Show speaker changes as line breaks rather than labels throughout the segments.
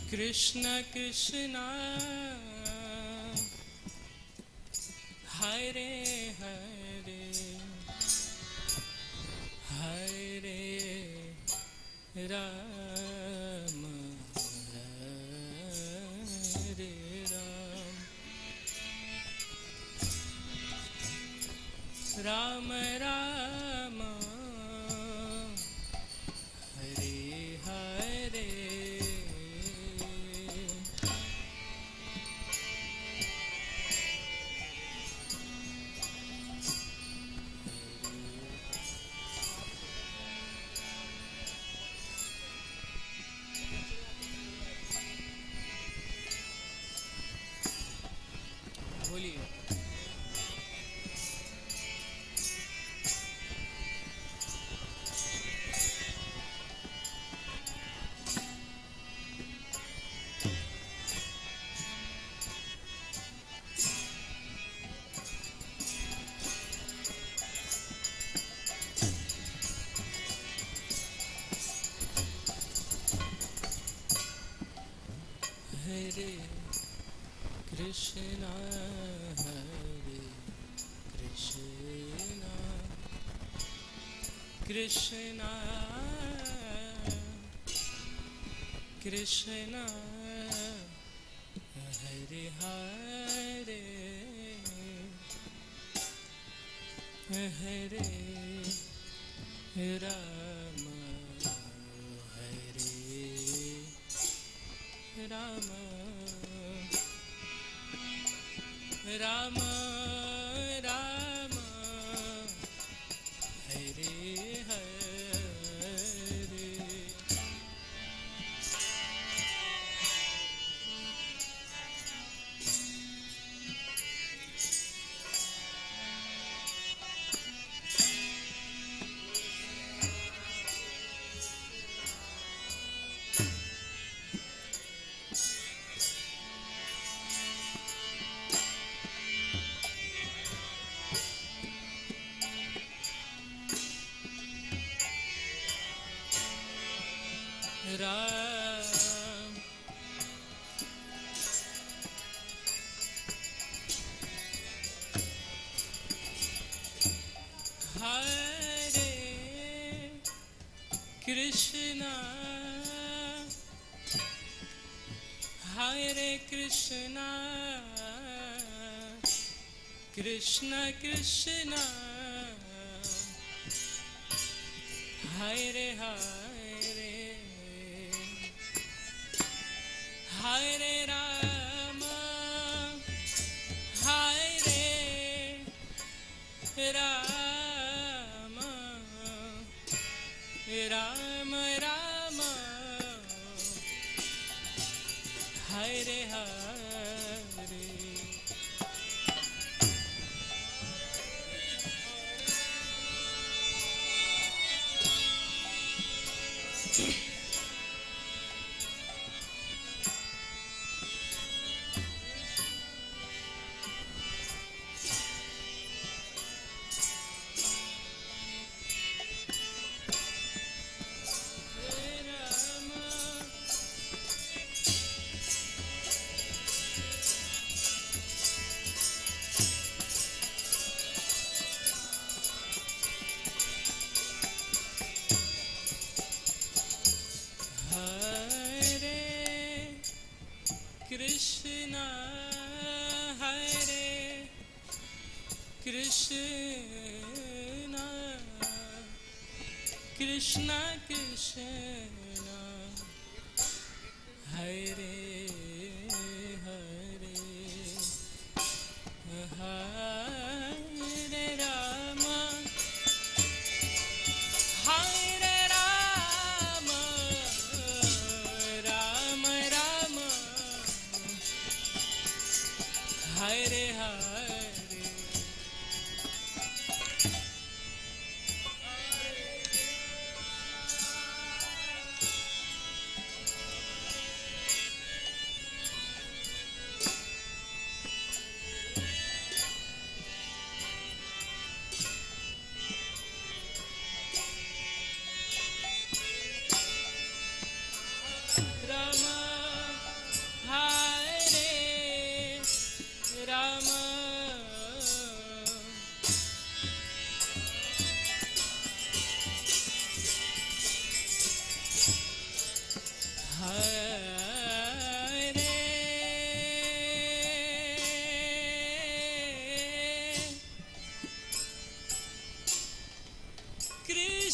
Krishna Krishna Hare Hare Hare Rama Hare Rama Rama Rama Hare Hare बोलिए। Hare Krishna Hare Krishna Krishna Krishna Hare Hare Hare Rama Hare Rama Rama Rama Hare Hare Ram Hare Krishna Hare Krishna Krishna Krishna Hare Hare Hare Rama Hare Rama Rama Rama Hare Hare Krishna Hare Krishna Krishna Krishna Hare Hare Hare Rama Hare Rama Rama Rama Hare Hare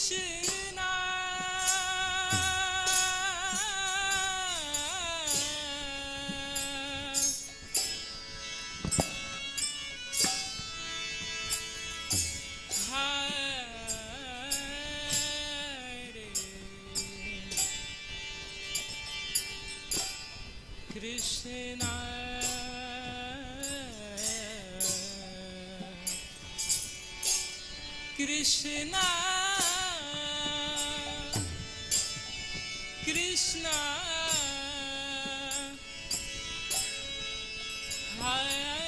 Krishna, Krishna, Krishna, Krishna, Hare,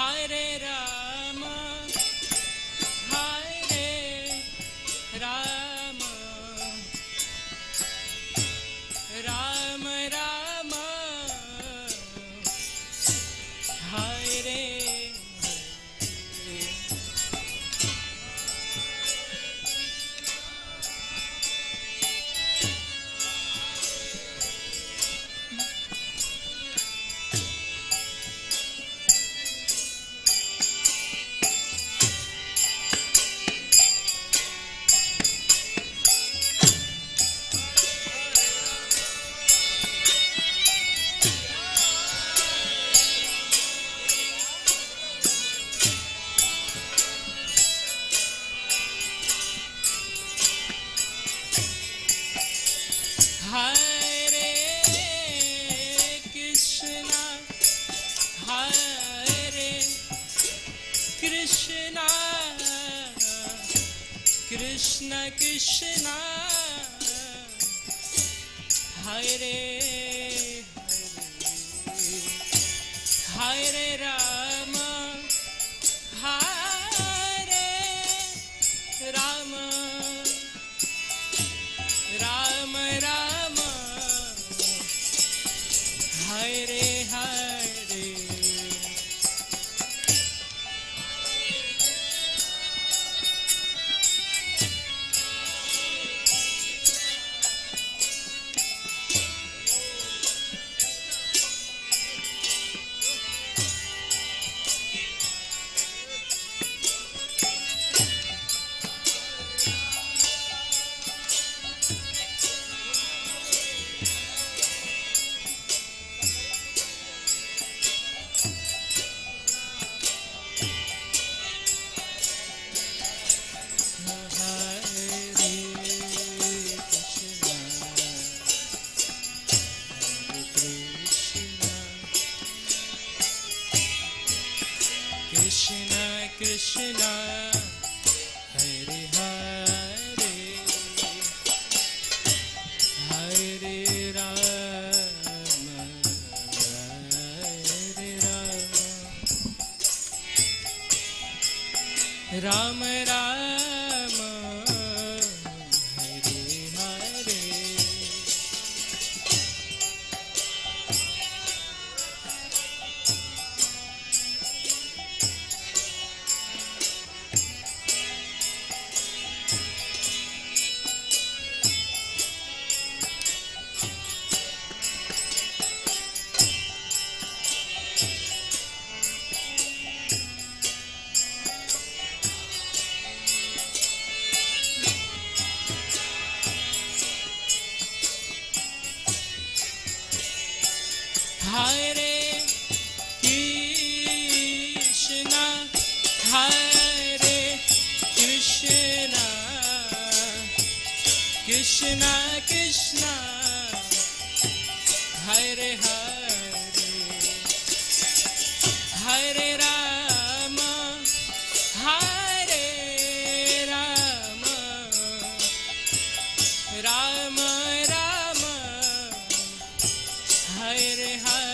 Hare Rama, Hare Rama, Rama Rama, Hare Hare Krishna, Hare Krishna, Krishna Krishna, Hare Hare Rama, Hare Rama, Rama Rama, Hare Hare. Krishna Krishna, Hare Hare, Hare Rama, Hare Rama, Rama Rama, Hare Hare. Hare Krishna, Hare Krishna, Krishna Krishna, Hare Hare, Hare Rama, Hare Rama, Rama Rama, Hare Hare.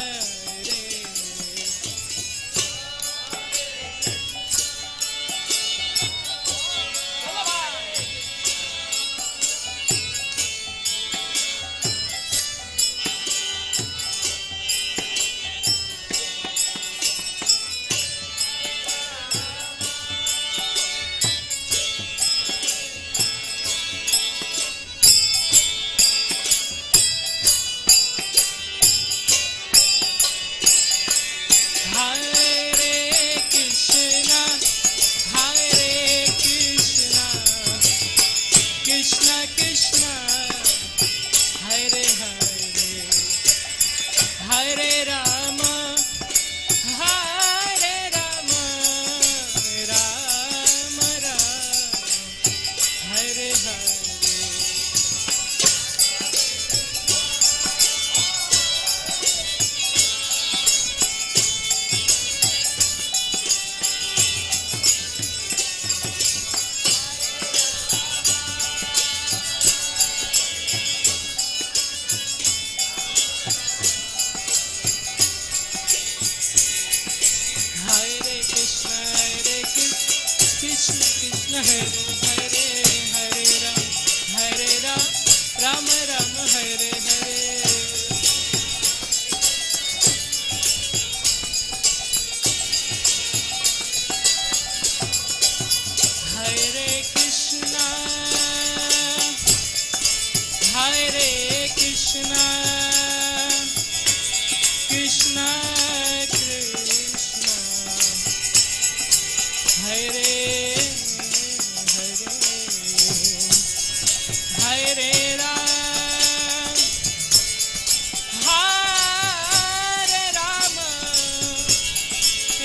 Hare Ram,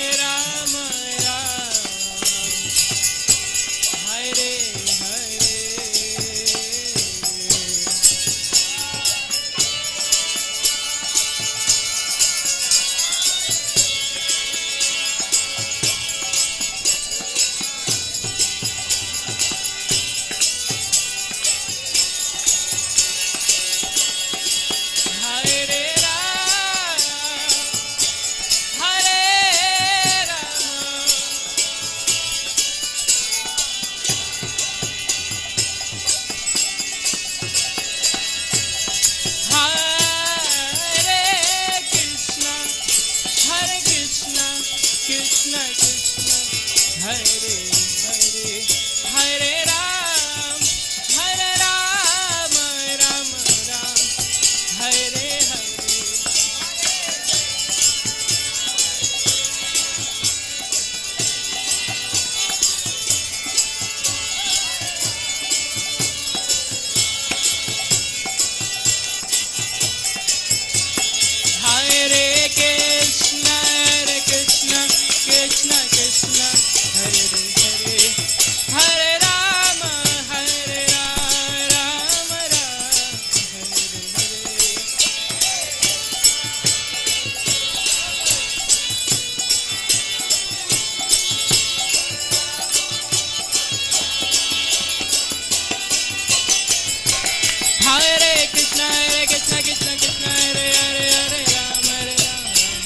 Rama Ram, Hare Hare. Hare Ram, Hare Rama, Hare Krishna, Krishna Krishna, Hare Hare, Hare Ram, Ram Ram, Hare Hare. Hare Krishna, Krishna Krishna, Hare Hare, Hare Rama, Rama Ram, Hare Hare. Hare Krishna, Krishna Krishna, Hare Hare, Hare Ram, Ram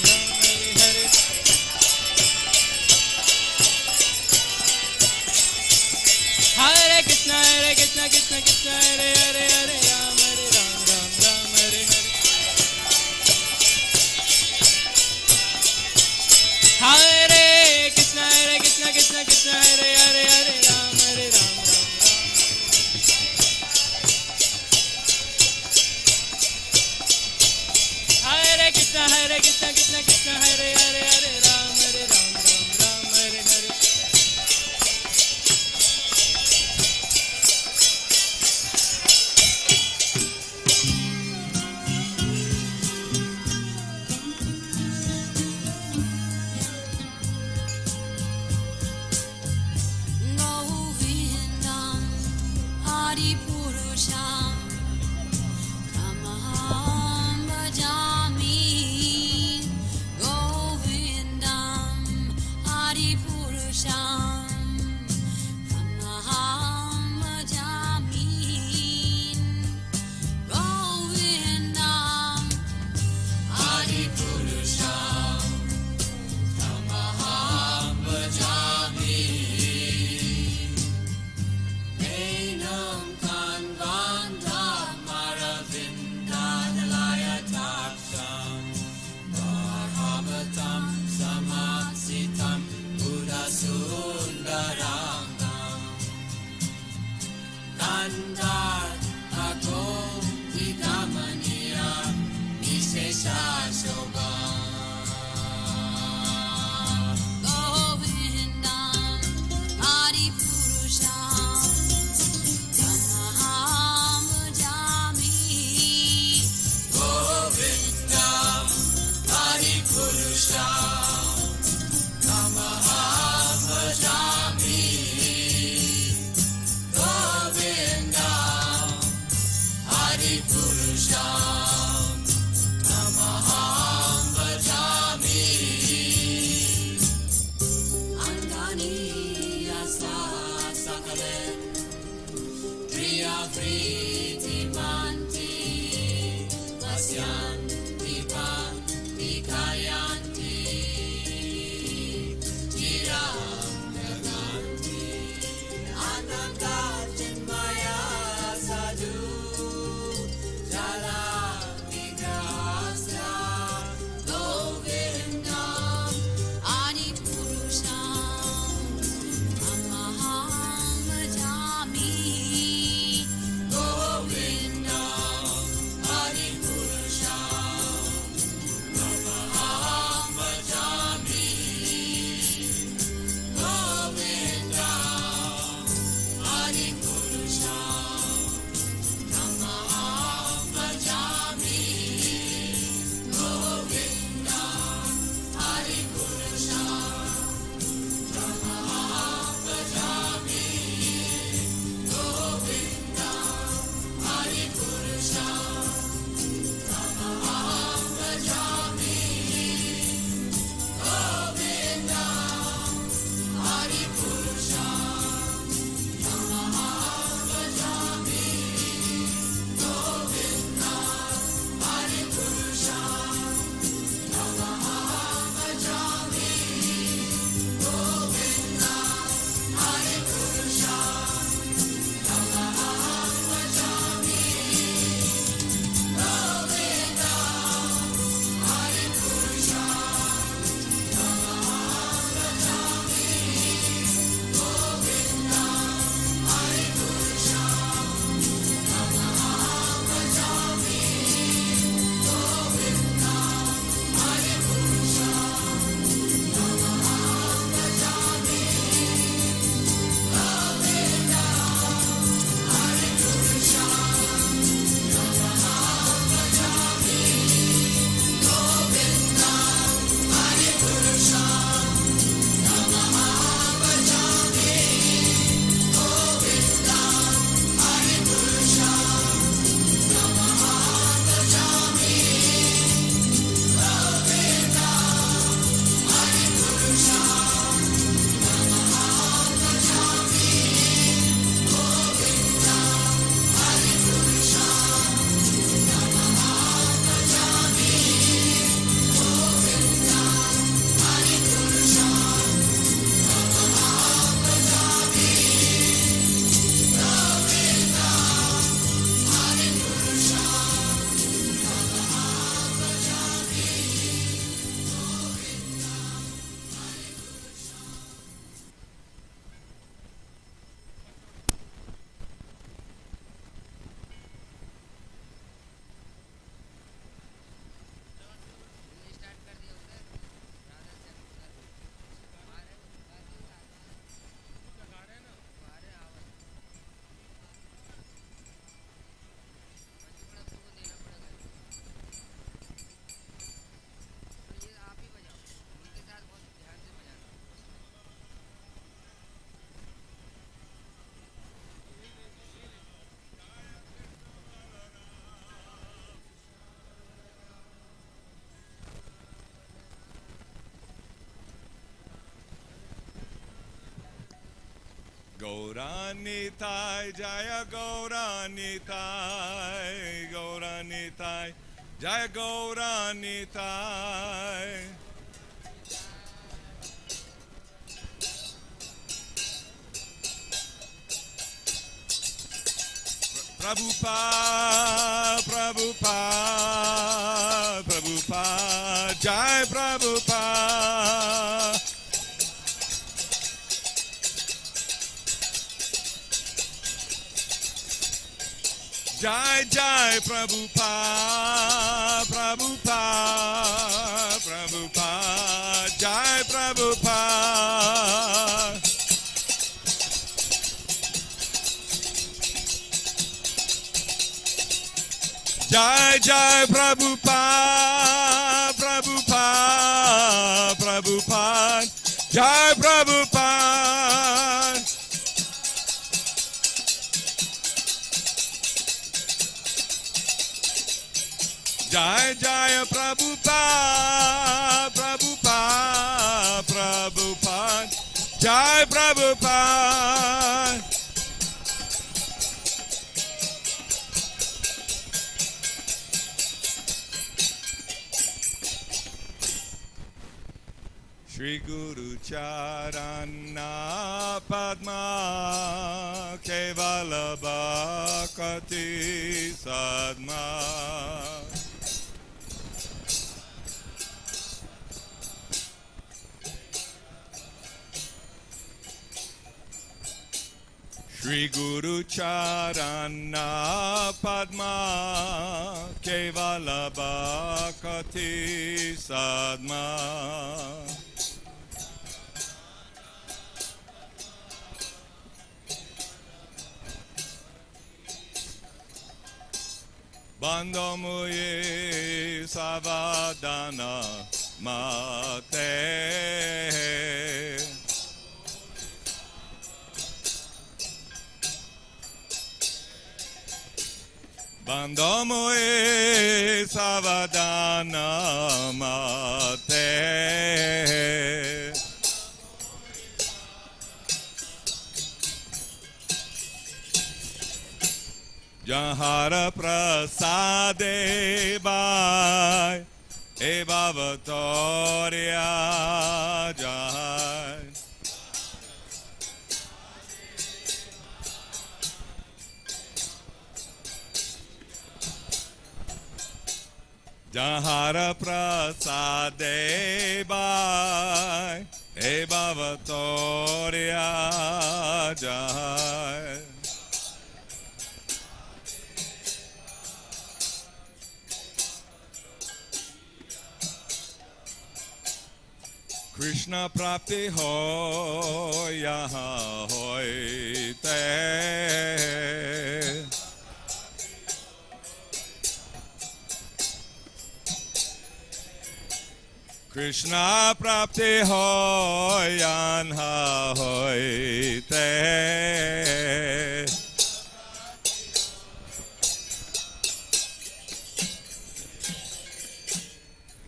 Ram, Hare Hare. Hare Krishna, Krishna Krishna, Hare Hare, Hare Ram, Ram Ram, Hare Hare. Hare Krishna, Krishna Krishna, Hare Hare, Hare Ram, Ram Ram. Hare Krishna, Krishna Krishna, Hare Hare, Hare Ram, Ram Ram, Hare Hare.
Govindam Adipurusham Tamaham bhajami. Govindam Adipurusham Tamaham bhajami. Govindam Adipurusham Tamaham bhajami. Enam Kanvandam Aravindadalaya Taksham Bhagavatam Samasitam Buddhasundarangam Nandat Atom Vigamaniya Nishesha Shobham. Govindam Adipurusham Tamaham bhajami. Govindam Adipurusham Tamaham bhajami. Govindam Adipurusham Tamaham bhajami. Andani yasa sakale Priya Priti Manti Vasyan Dipa Dikayanti Jiram Naganti Ananda Chinmaya Sadhu Jala Vigrahasya Govindam Adipurusham Tamaham bhajami. Govindam Adipurusham Tamaham bhajami. Govindam Adipurusham
Gauranitai, Jaya Gauranitai, Gauranitai, Jaya Gauranitai. Prabhupada, Prabhupada, Prabhupada, Jai Prabhupada. Jai Jai Prabhupada, Prabhupada, Prabhupada, Jai Prabhupada. Jai Jai Prabhupada, Prabhupada, Prabhupada, Jai Prabhupada. Jai Jai Prabhupada, Prabhupada, Prabhupada, Jai Prabhupada. Shri Guru Charana Padma Kevala Bhakti Sadma Shri Guru Charana Padma Kevala Bhakti Sadma Bandamuye Savadana Mate Bandamuye Savadana Mate Jahara Prasade Bhai Eva Vatoria Jai Jahara Prasade Bhai Eva Vatoria Jai Krishna Prapti Ho Yaha Hoite Krishna Prapti Ho Yanha Hoite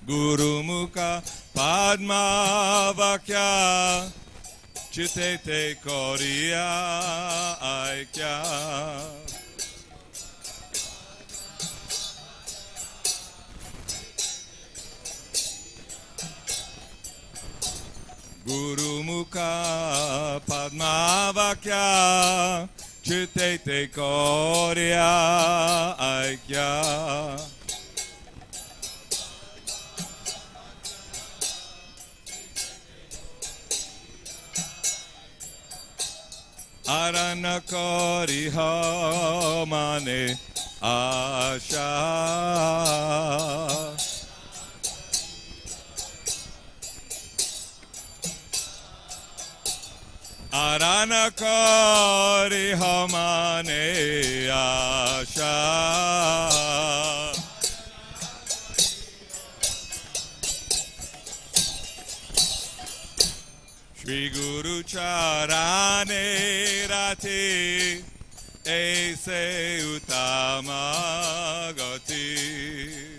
Guru Mukha Padma Vakya Chitete Koriya Aikya Guru Mukha Padma Vakya Chitete Koriya Aikya Aranakari ha mane asha Aranakari ha mane asha Shri Guru Charane Rati Aise Utama Gati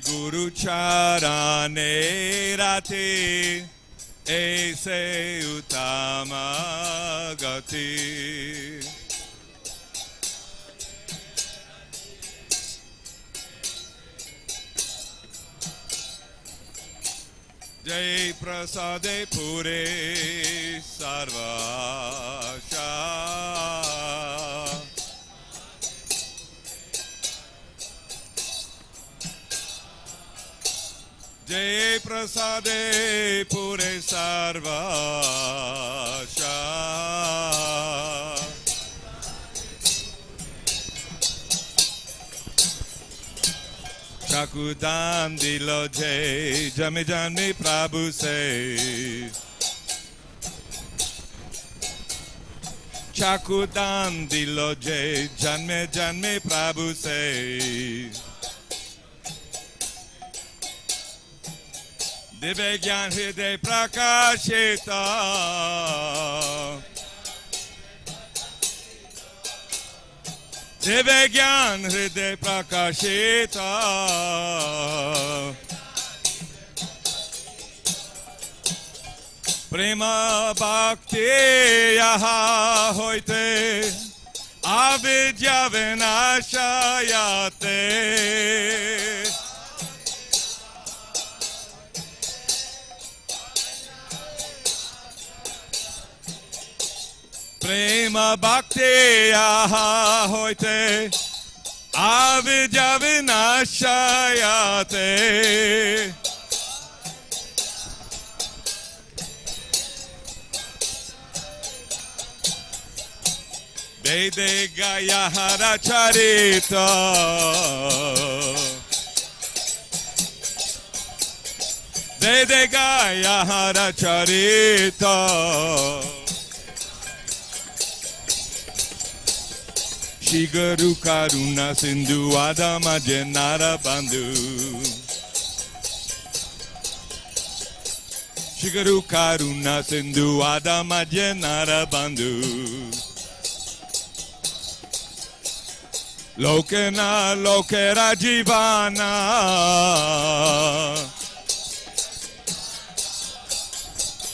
Guru Charane Rati Aise Uttama Gati. Jai Prasade Pure Sarvasha Jai Prasade Pure Sarvasha Chakudam dilo jai Jami Jami Prabhu say Chakudam dilo jai Janme Janme Prabhu say Dive Gyan Hriday Prakashita Dive Gyan Hriday Prakashita Prema Bhakti Yaha Hoite Avidya Vinashayate Prema Bhakti Yaha Hoite Avidya Vinashayate Vede Gaya Hara Charita Vede Gaya Hara Charita Shigaru Karuna Sindhu Adama Jenara Bandhu Shigaru Karuna Sindhu Adama Jenara Bandhu Lokena Lokera Jivana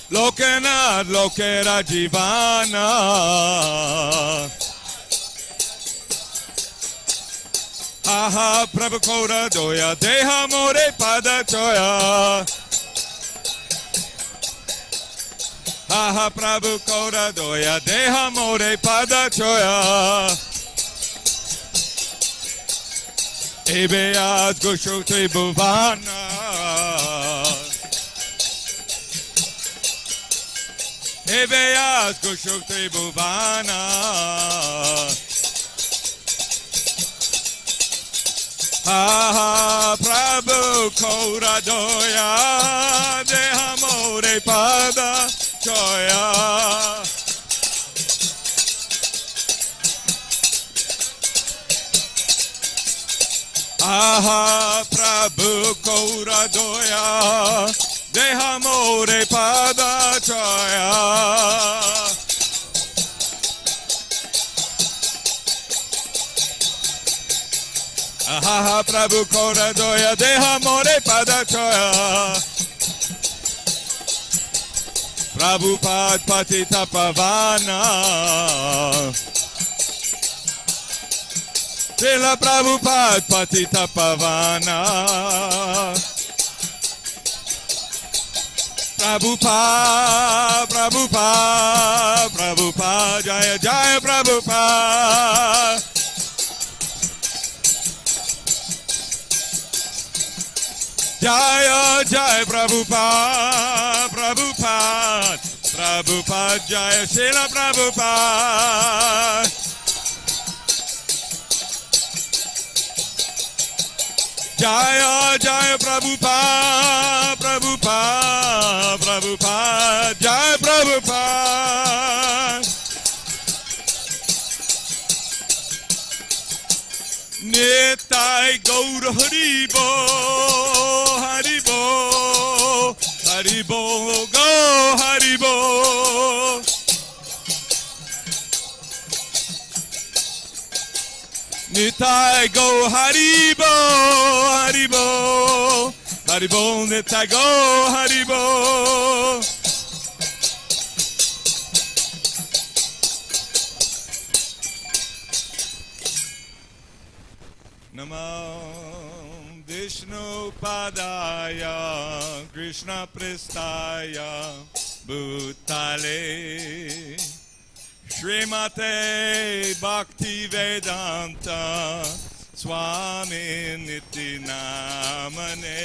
Lokena Lokera Jivana Aha Prabhu Kora Doya Deha More Pada Choya Aha Prabhu Kora Doya Deha More Pada Choya Ebeas Gushote Bhuvana Ebeas Gushote Bhuvana Aha Prabhu Kora Doya Deha More Pada Choya Aha Prabhu Kora Doya Deha More Pada Choya Aha Prabhu Kora Doya Deha More Pada Choya Prabhupada Patita Pavana Srila Prabhupada Patita Pavana Prabhupada Prabhupada Prabhupada Jaya Jaya Prabhupada Jaya Jaya Prabhupada Prabhupada Prabhupada Jaya Srila Prabhupada Jaya Jaya Prabhupada Prabhupada Prabhupada Jaya Prabhupada Nitai Gaur Haribo Haribo Haribo Go Haribo Nitai Go Haribo Haribo Haribol Nitai Go Haribol. Namo Vishnu Padaya Krishna Prestaya Bhutale Srimate Bhakti-Vedanta Swami Niti Namane.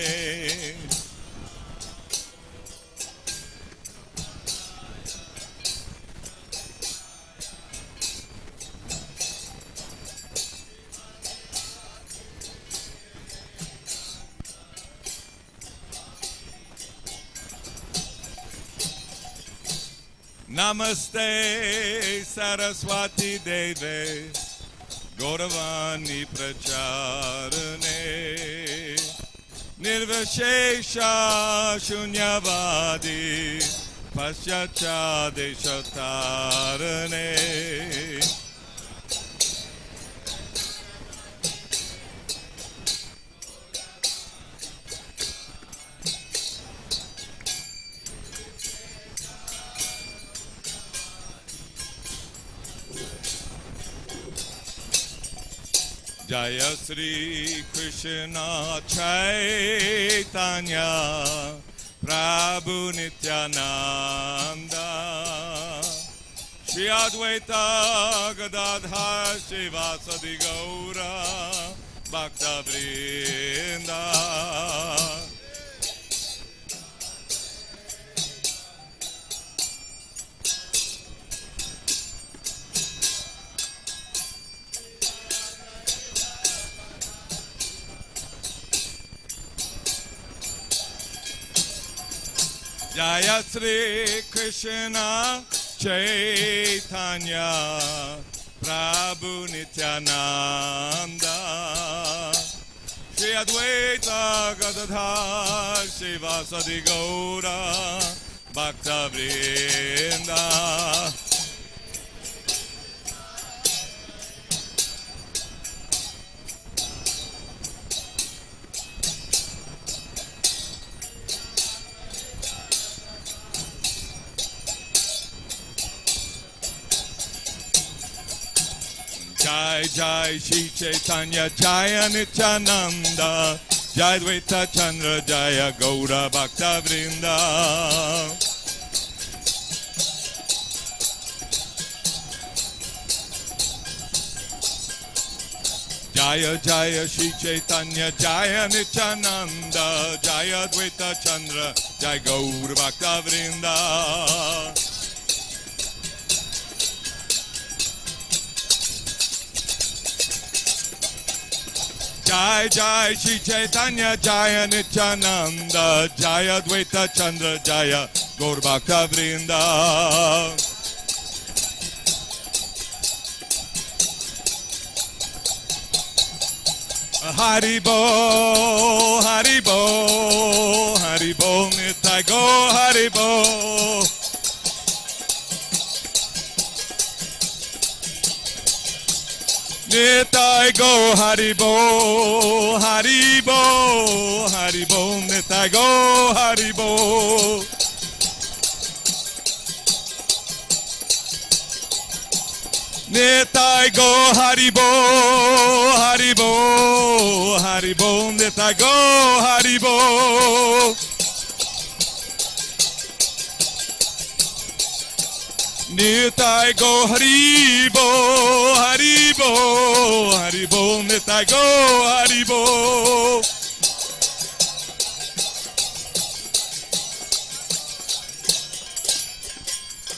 Namaste Saraswati Deve Gauravani Pracharane Nirvashesha Shunyavadi Paschacha Deshatarane. Jaya Sri Krishna Chaitanya Prabhu Nityananda Shri Advaita Gadadhar Shivasadi Gaura Bhakta Vrinda. Jaya Sri Krishna Chaitanya Prabhu Nityananda Shri Advaita Gadadhar Shivasadi Gaura Bhakta Vrinda. Jai Jai Shri Chaitanya Jaya Nityananda Jai Dvaita Chandra Jaya Gaura Bhakta Vrinda. Jaya Jaya Shri Chaitanya Jaya Nityananda Jaya Dvaita Chandra Jaya Gaura Bhakta Vrinda. Jai Jai Shri Chaitanya Jaya Nityananda Jaya Dvaita Chandra Jaya Gaur Bhakta Vrinda. Haribo, Haribo, Haribo Nitai Go Haribo. Nitai Go Haribo, Haribo, Haribo, Nitai Go Haribo. Nitai Go Haribo, Haribo, Haribo, Nitai Go Haribo. Nitai Go Haribo, Haribo, Haribo, Nitai Go Haribo.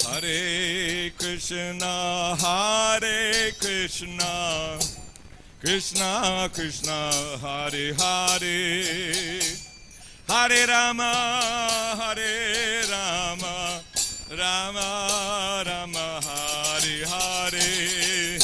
Hare Krishna, Hare Krishna, Krishna Krishna, Hare Hare, Hare Rama, Hare Rama, Rama Rama, Hare Hare.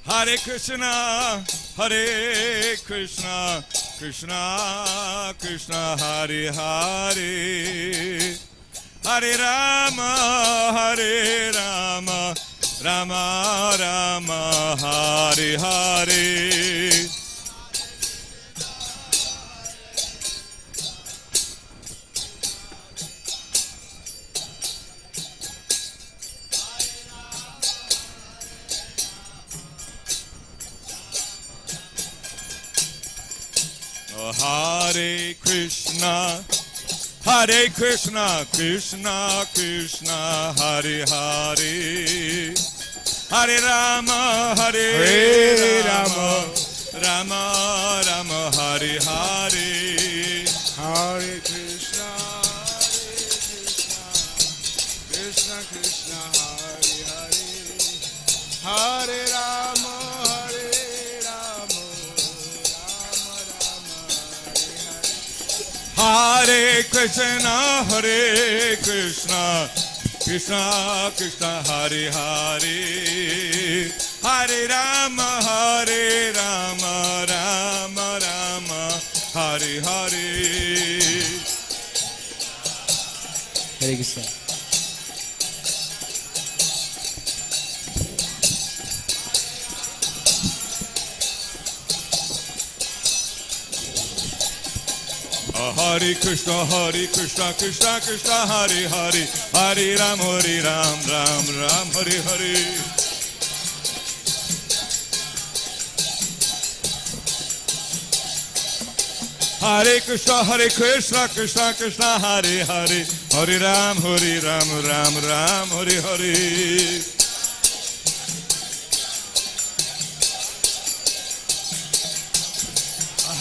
Hare Krishna, Hare Krishna, Krishna Krishna, Hare Hare, Hare Rama, Hare Rama, Rama Rama, Hare Hare. Hare Krishna, Hare Krishna, Krishna Krishna, Hare Hare, Hare Rama, Hare Rama, Rama Rama, Hare Hare.
Hare Krishna, Krishna Krishna, Hare Hare, Hare Rama, Hare Rama, Rama Rama, Hare Hare.
Hare Krishna, Hare Krishna, Krishna Krishna, Hare Hare, Hare Rama, Hare Rama, Rama Rama, Hare Hare.
Hare Krishna.
Hare Krishna, Hare Krishna, Krishna Krishna, Hare Hare, Hare Ram, Ram Ram, Hare Hare. Hare Krishna, Krishna Krishna, Hare Hare, Hare Ram, Ram Ram, Hare Hare.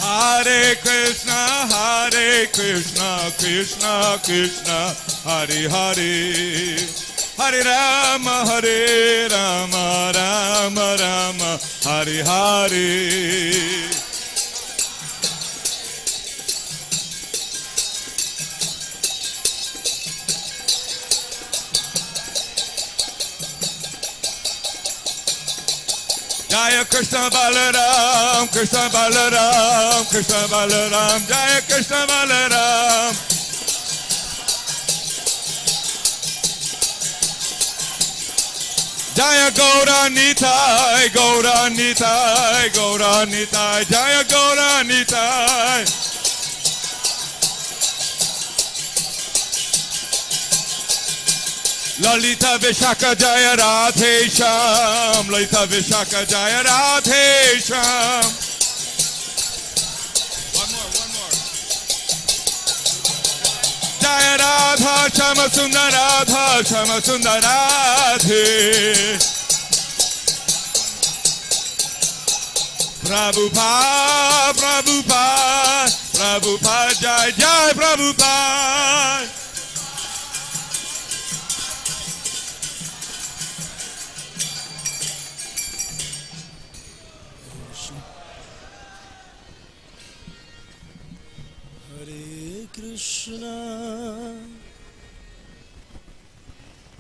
Hare Krishna, Krishna Krishna, Hare Hare, Hare Rama, Rama Rama, Hare Hare. Jaya Krishna Balaram, Krishna Balaram, Krishna Balaram, Jaya Krishna Balaram. Jaya Gaura Nitai, Gaura Nitai, Gaura Nitai, Jaya Gaura Nitai. Lalita Vishaka Jaya Radhe Sham, Lalita Vishaka Jaya Radhe Sham. One more. Jaya Radha Shama Sundar Radha Shama Sundar Radhe. Prabhupada, Prabhupada, Prabhupada Jai Jai Prabhupada.
Krishna,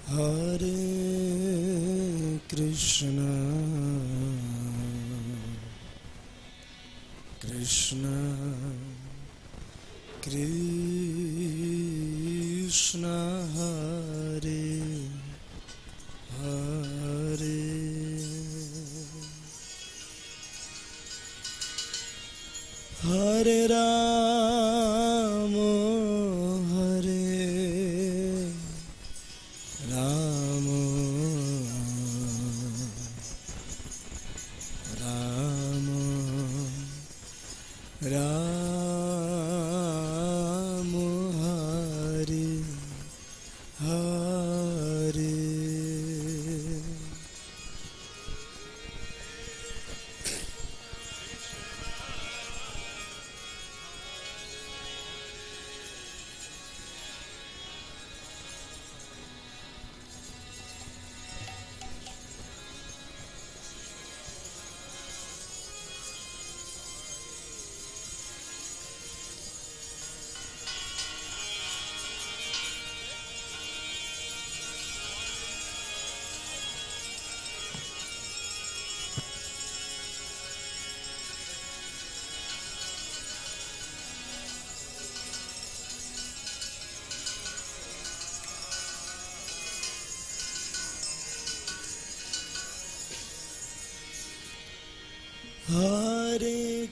Hare Krishna, Krishna Krishna, Hare Hare, Hare Rama, Hare Rama, Rama Rama, Hare Hare.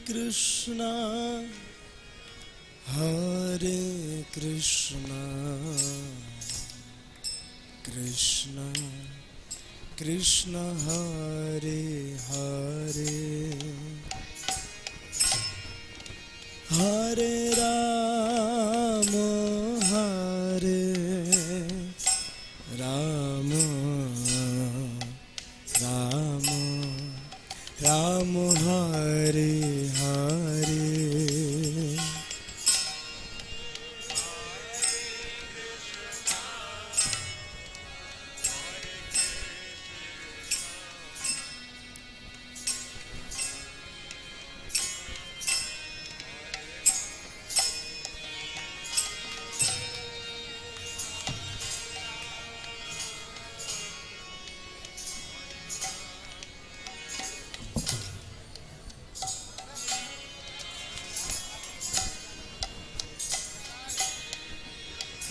Krishna, Hare Krishna, Krishna Krishna, Hare Hare, Hare Rama, Hare Rama, Rama Rama, Hare Hare.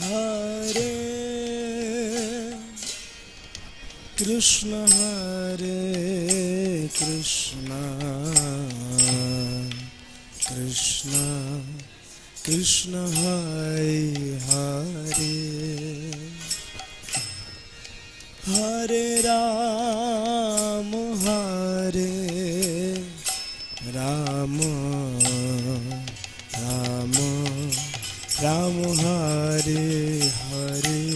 Hare Krishna, Hare Krishna, Krishna Krishna, Hare Hare, Hare Rama, Hare Rama, Rama Rama, Hare Hare.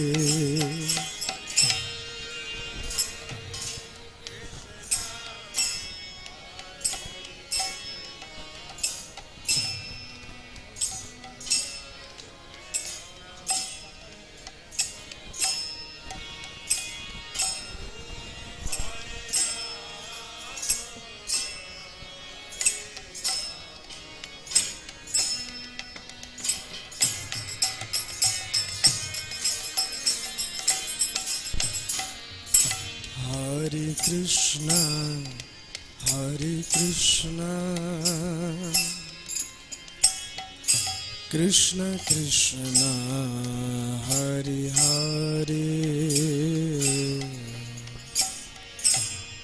Hare Krishna, Hare Krishna, Krishna Krishna, Hare Hare,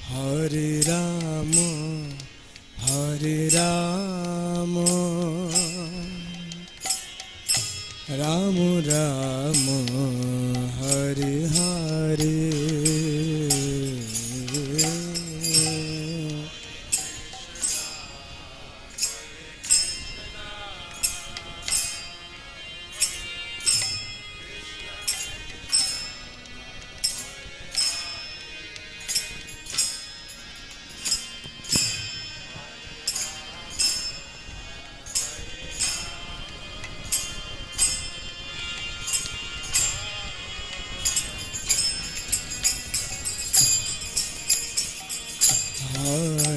Hare Rama, Hare Rama, Rama Rama, Hare Hare.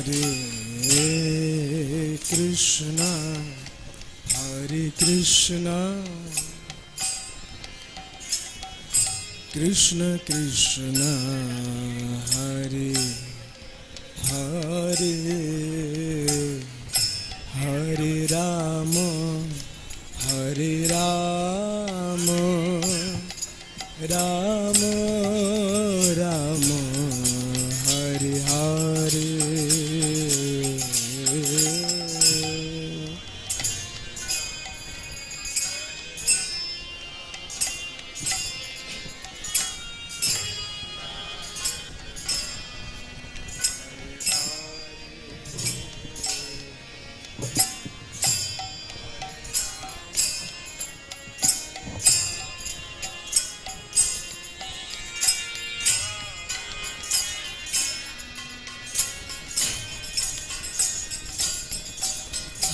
Hare Krishna, Hare Krishna, Krishna Krishna, Hare Hare, Hare Rama, Hare Rama, Rama Rama, Hare Hare.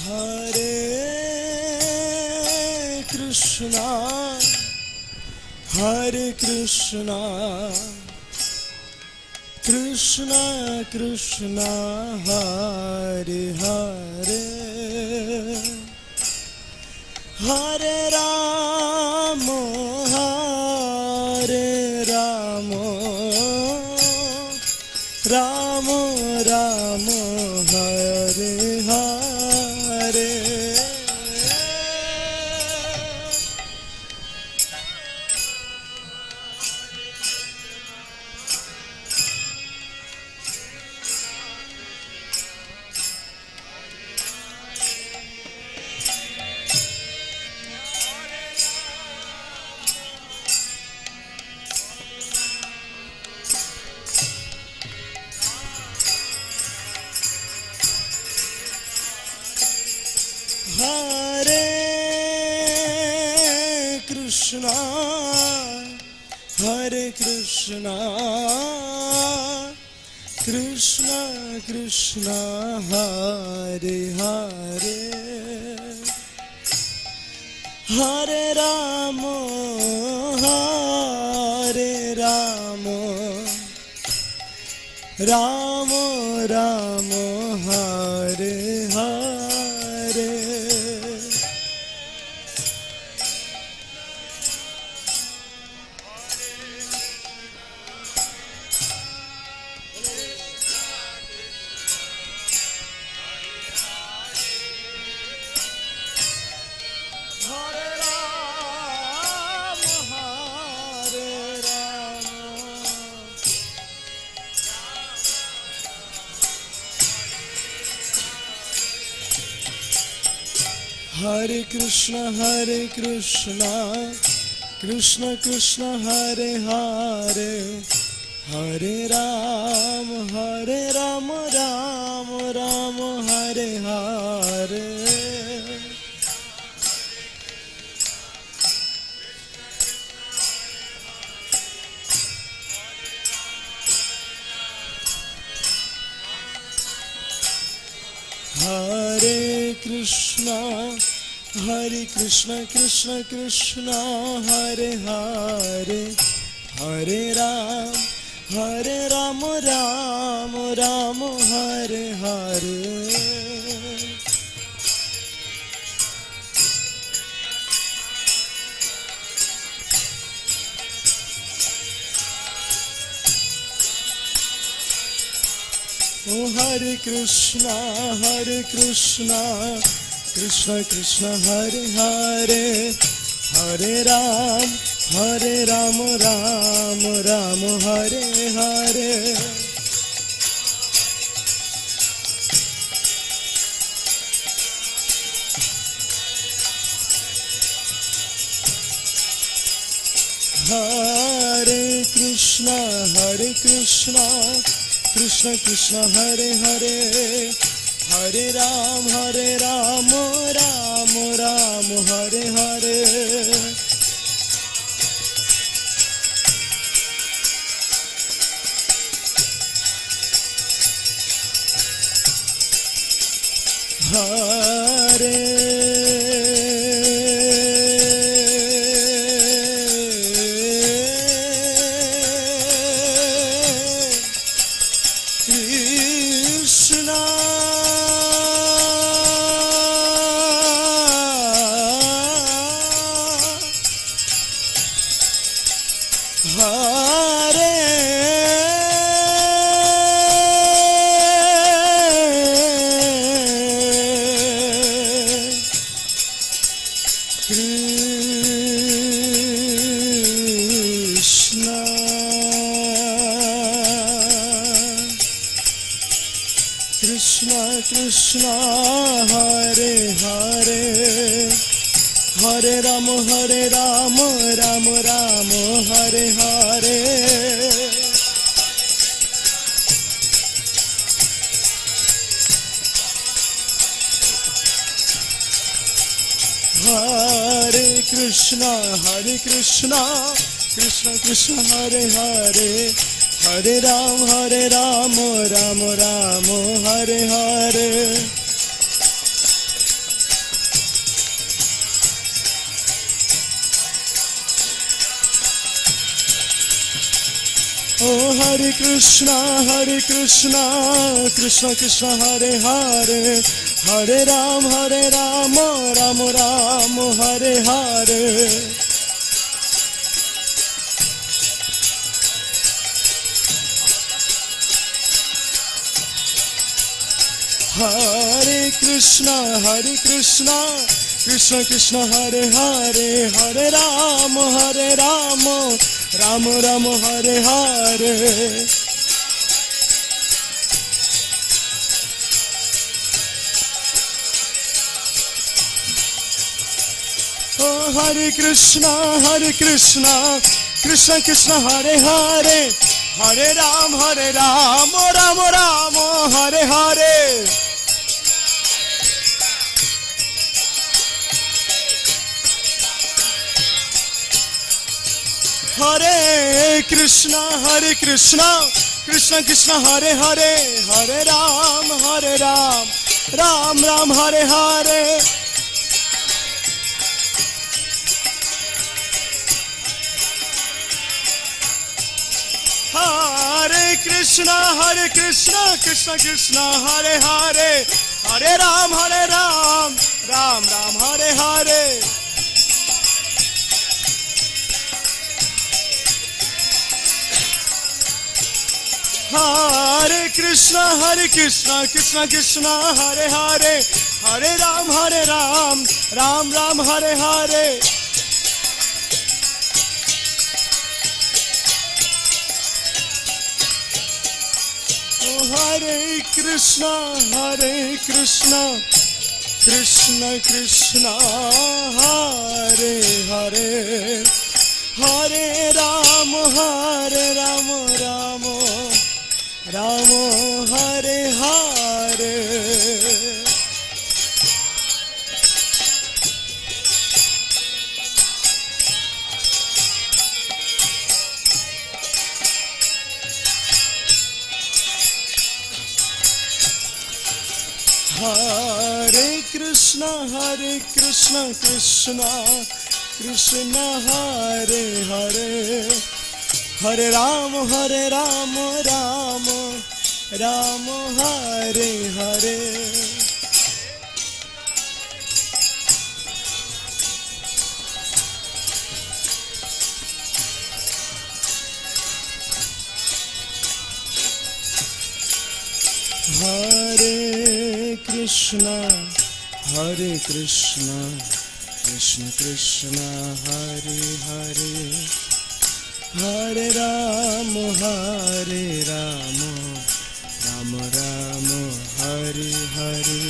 Hare Krishna, Hare Krishna, Krishna Krishna, Hare Hare, Hare Rama, Hare Rama, Rama Rama, Hare Hare. Krishna, Hare Krishna, Krishna Krishna, Hare Hare, Hare Rama, Hare Rama, Rama Rama, Hare Hare. Hare Krishna, Krishna Krishna, Hare Hare, Hare Rama, Rama Rama, Hare Hare. Hare Krishna, Krishna Krishna, Hare Hare, Hare Rama, Rama Rama, Hare Hare. Oh Hare Krishna, Krishna Krishna, Hare Hare, Hare Rama, Rama Rama, Hare Hare. Hare Krishna, Krishna Krishna, Hare Hare, Hare Rama, Rama Rama, Hare Hare. Hare Krishna, Hare Hare, Hare Rama, Rama Rama, Hare Hare. Hare Krishna, Krishna Krishna, Hare Hare, Hare Rama, Rama Rama, Hare Hare. Oh Hare Krishna, Krishna Krishna, Hare Hare, Hare Rama, Rama Rama, Hare Hare. Hare Krishna, Krishna Hare Hare, Hare Rama, Rama Rama, Hare Hare. Oh Hare Krishna, Krishna Krishna, Hare Hare, Hare Rama, Rama Rama, Hare Hare. Hare Krishna, Krishna Krishna, Hare Hare, Hare Ram, Ram Ram, Hare Hare. Hare Krishna, Krishna Krishna, Hare Hare, Hare Ram, Ram Ram, Hare Hare. Hare Krishna, Krishna Krishna, Hare Hare, Hare Ram, Ram Ram, Hare Hare. Hare Krishna, Krishna Krishna, Hare Hare, Hare Ram, Ram Ram, Hare Hare. Hare Krishna, Krishna Krishna, Hare Hare, Hare Ram, Ram Ram, Hare Hare. Hare Krishna, Krishna Krishna, Hare Hare, Hare Ram, Ram Ram, Hare Hare. Hare Krishna, Krishna Krishna, Hare Hare, Hare Ram, Ram Ram, Hare Hare.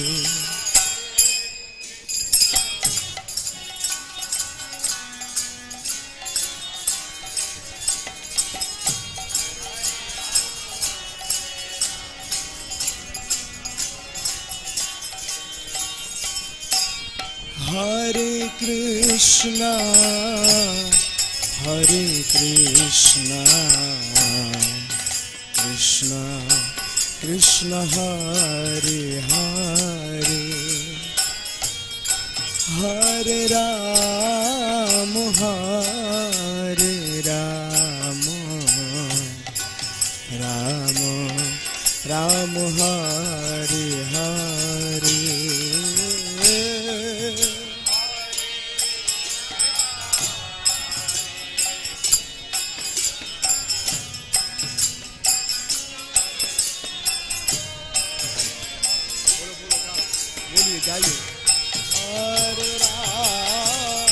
Hare Ram.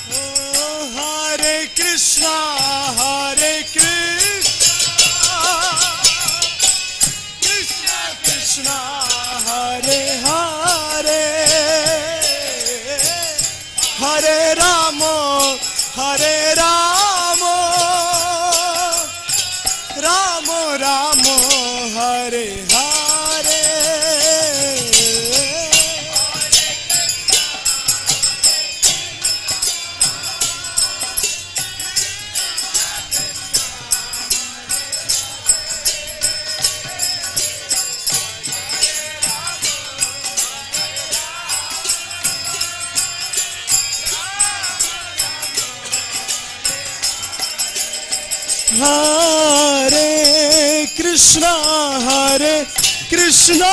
Oh, Hare Krishna, Krishna Krishna, Hare Hare, Hare Rama, Hare Rama, Rama Rama, Hare Hare. Hare Krishna,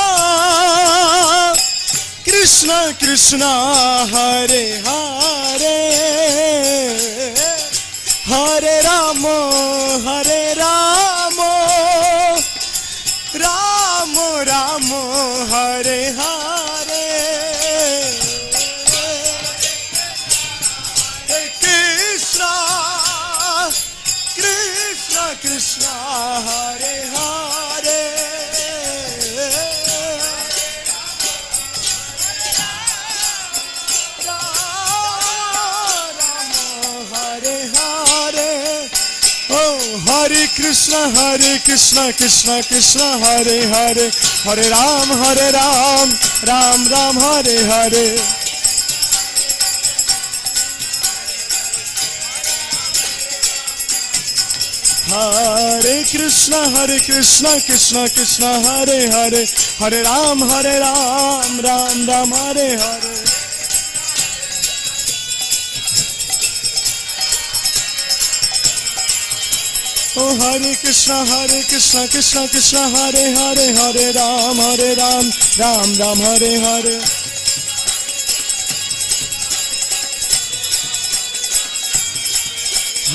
Krishna Krishna, Hare Hare, Hare Rama, Rama Rama, Hare Hare. Hare Krishna, Krishna Hare Hare, Rama Hare Hare. Oh, Hare Krishna, Krishna Krishna, Hare Hare, Hare Ram, Ram Ram, Hare Hare. Hare Krishna, Krishna Krishna, Hare Hare, Hare Ram, Ram Ram, Hare Hare. Oh, Hare Krishna, Krishna Krishna, Hare Hare, Hare Ram, Ram Ram, Hare Hare.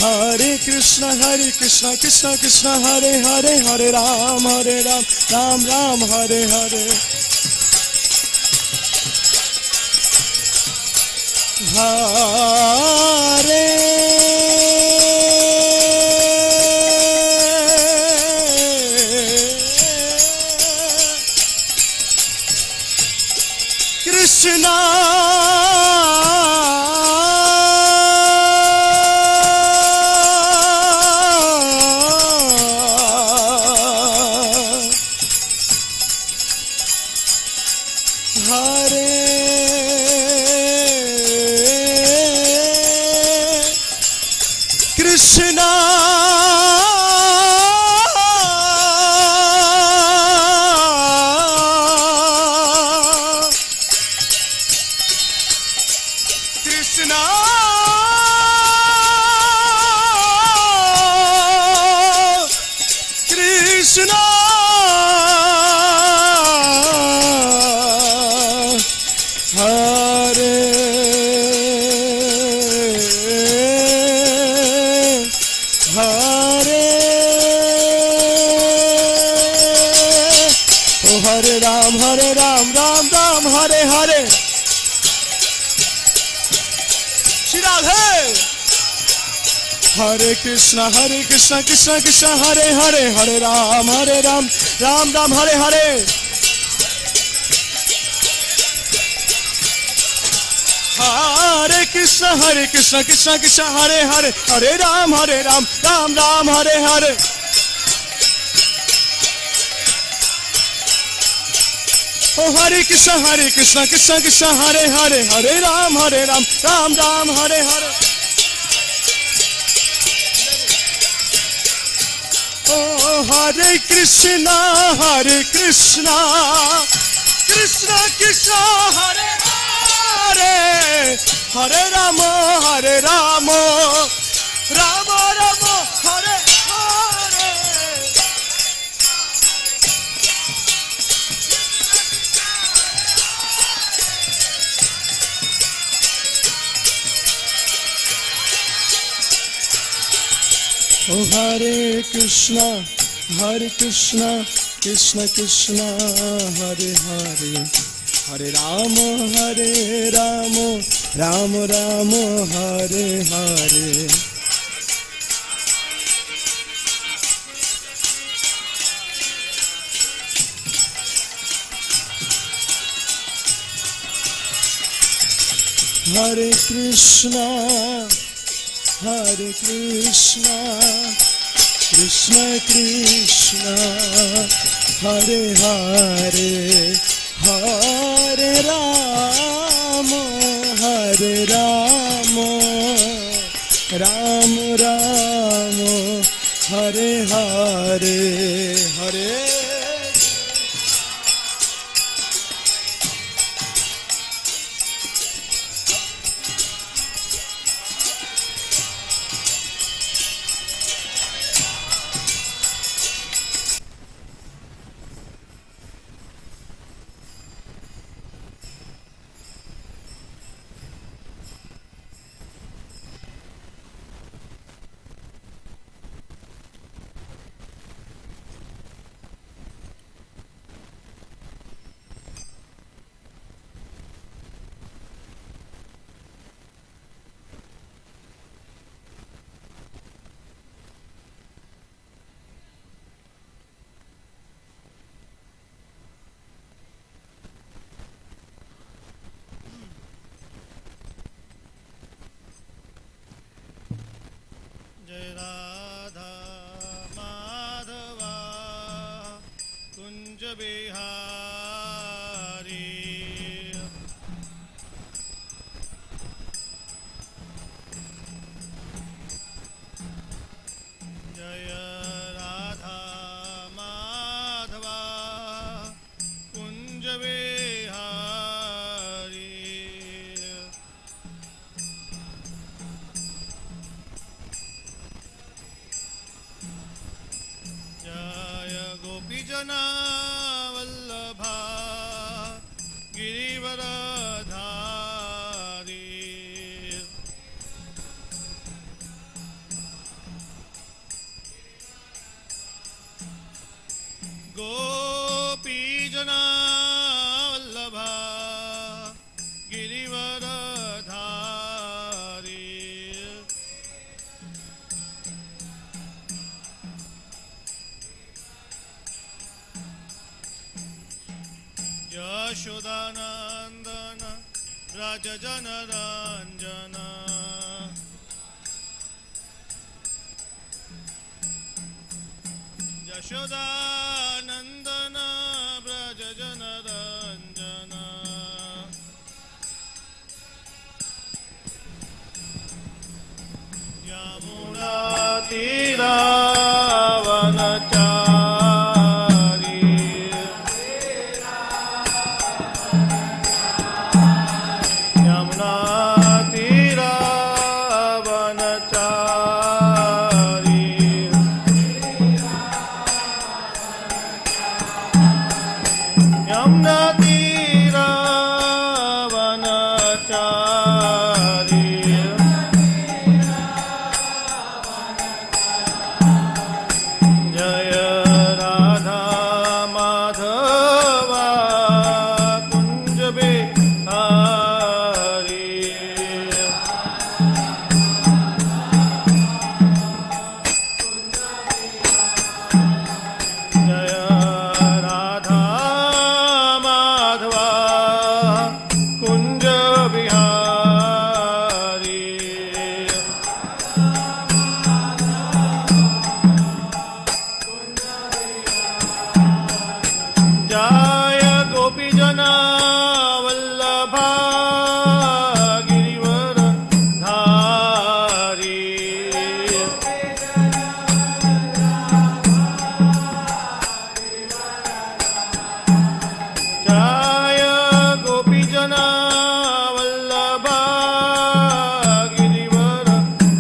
Hare Krishna, Krishna Krishna, Hare Hare, Hare Ram, Ram Ram, Hare Hare. Hare Krishna, Hare Krishna, Krishna Krishna, Hare Hare, Hare Ram, Ram Ram, Hare Hare. Hare Krishna, Krishna Krishna, Hare Hare, Hare Ram, Ram Ram, Hare Hare. Oh, Hare Krishna, Krishna Krishna, Hare Hare, Hare Ram, Ram Ram, Hare Hare. Oh, Hare Krishna, Krishna Krishna, Hare Hare, Hare Rama, Rama Rama, Hare Hare. Oh, Hare Krishna, Krishna Krishna, Hare Hare, Hare Rama, Rama Rama, Hare Hare. Hare Krishna, Krishna Krishna, Hare Hare, Hare Rama, Rama Rama, Hare Hare, Hare.
जय राधा बिहारी जय राधा माधवा कुंज बिहारी जय गोपीजना वल्लभा गिरिवरधारी गोपीजना वल्लभा गिरिवरधारी यशोदानंदन व्रज जनरंजन यशोदानंदन व्रज जनरंजन यमुना तीरावनचारी यमुना तीरावनचारी यमुना तीरावनचारी जय राधा माधवा कुंज बिहारी जय राधा माधवा कुंज बिहारी जय गोपीजना वल्लभा गिरिवरधारी जय गोपीजना वल्लभा गिरिवरधारी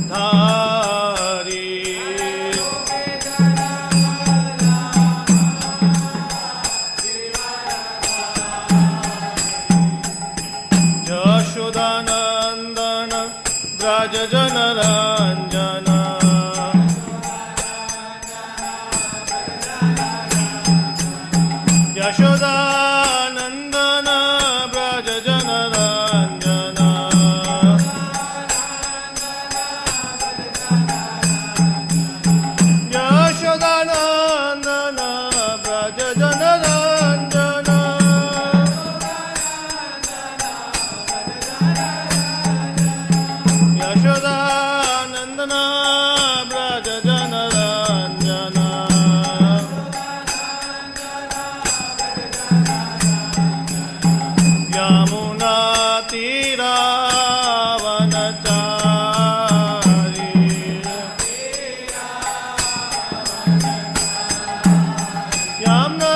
यशोदानंदन व्रज जनरंजन यशोदानंदन व्रज जनरंजन यशोदानंदन व्रज जनरंजन यशोदानंदन व्रज जनरंजन यमुना तीरावनचारी यमुना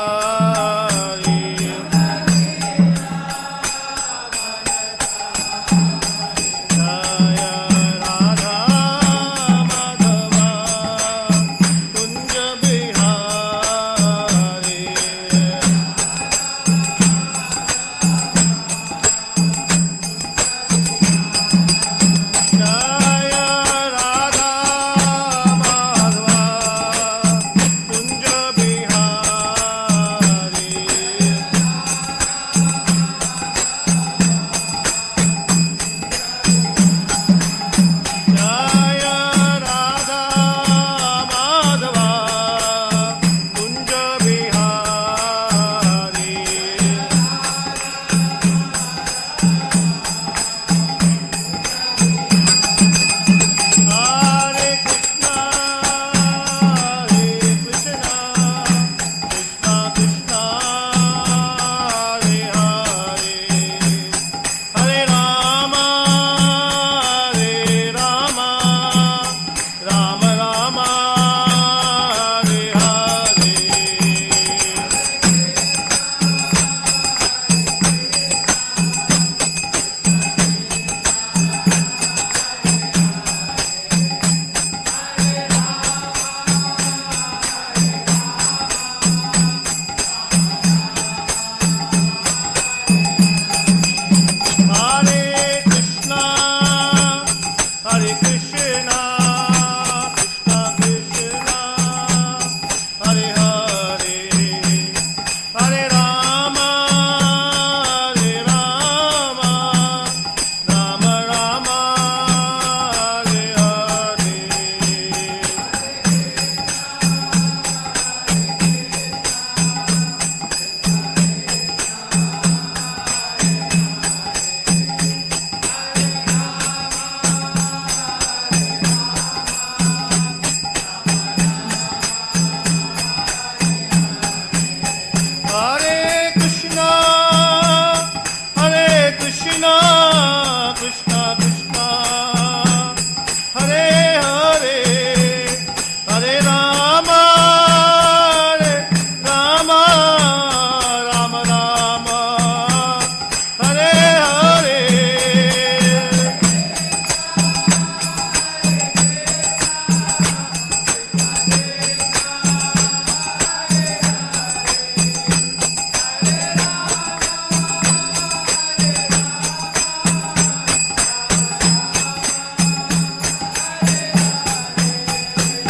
तीरावनचारी जय राधा माधवा कुंज बिहारी जय राधा माधवा कुंज बिहारी जय राधा माधवा कुंज बिहारी जय Hare Krishna, Krishna Krishna, Hare Hare, Hare Rama, Hare Rama, Rama Rama, Hare Hare. Hare Krishna, Hare Krishna, Krishna Krishna, Hare Hare, Hare Rama, Hare Rama, Rama Rama, Hare Hare.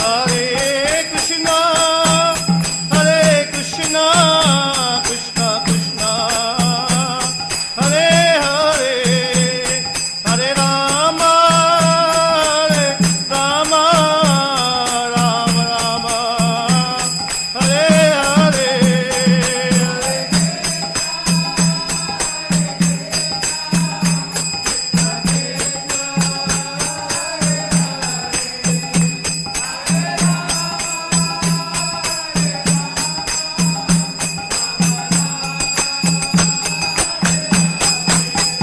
Hare Krishna, Hare Krishna, Krishna Krishna, Hare Hare, Hare Rama, Hare Rama, Rama Rama, Hare Hare.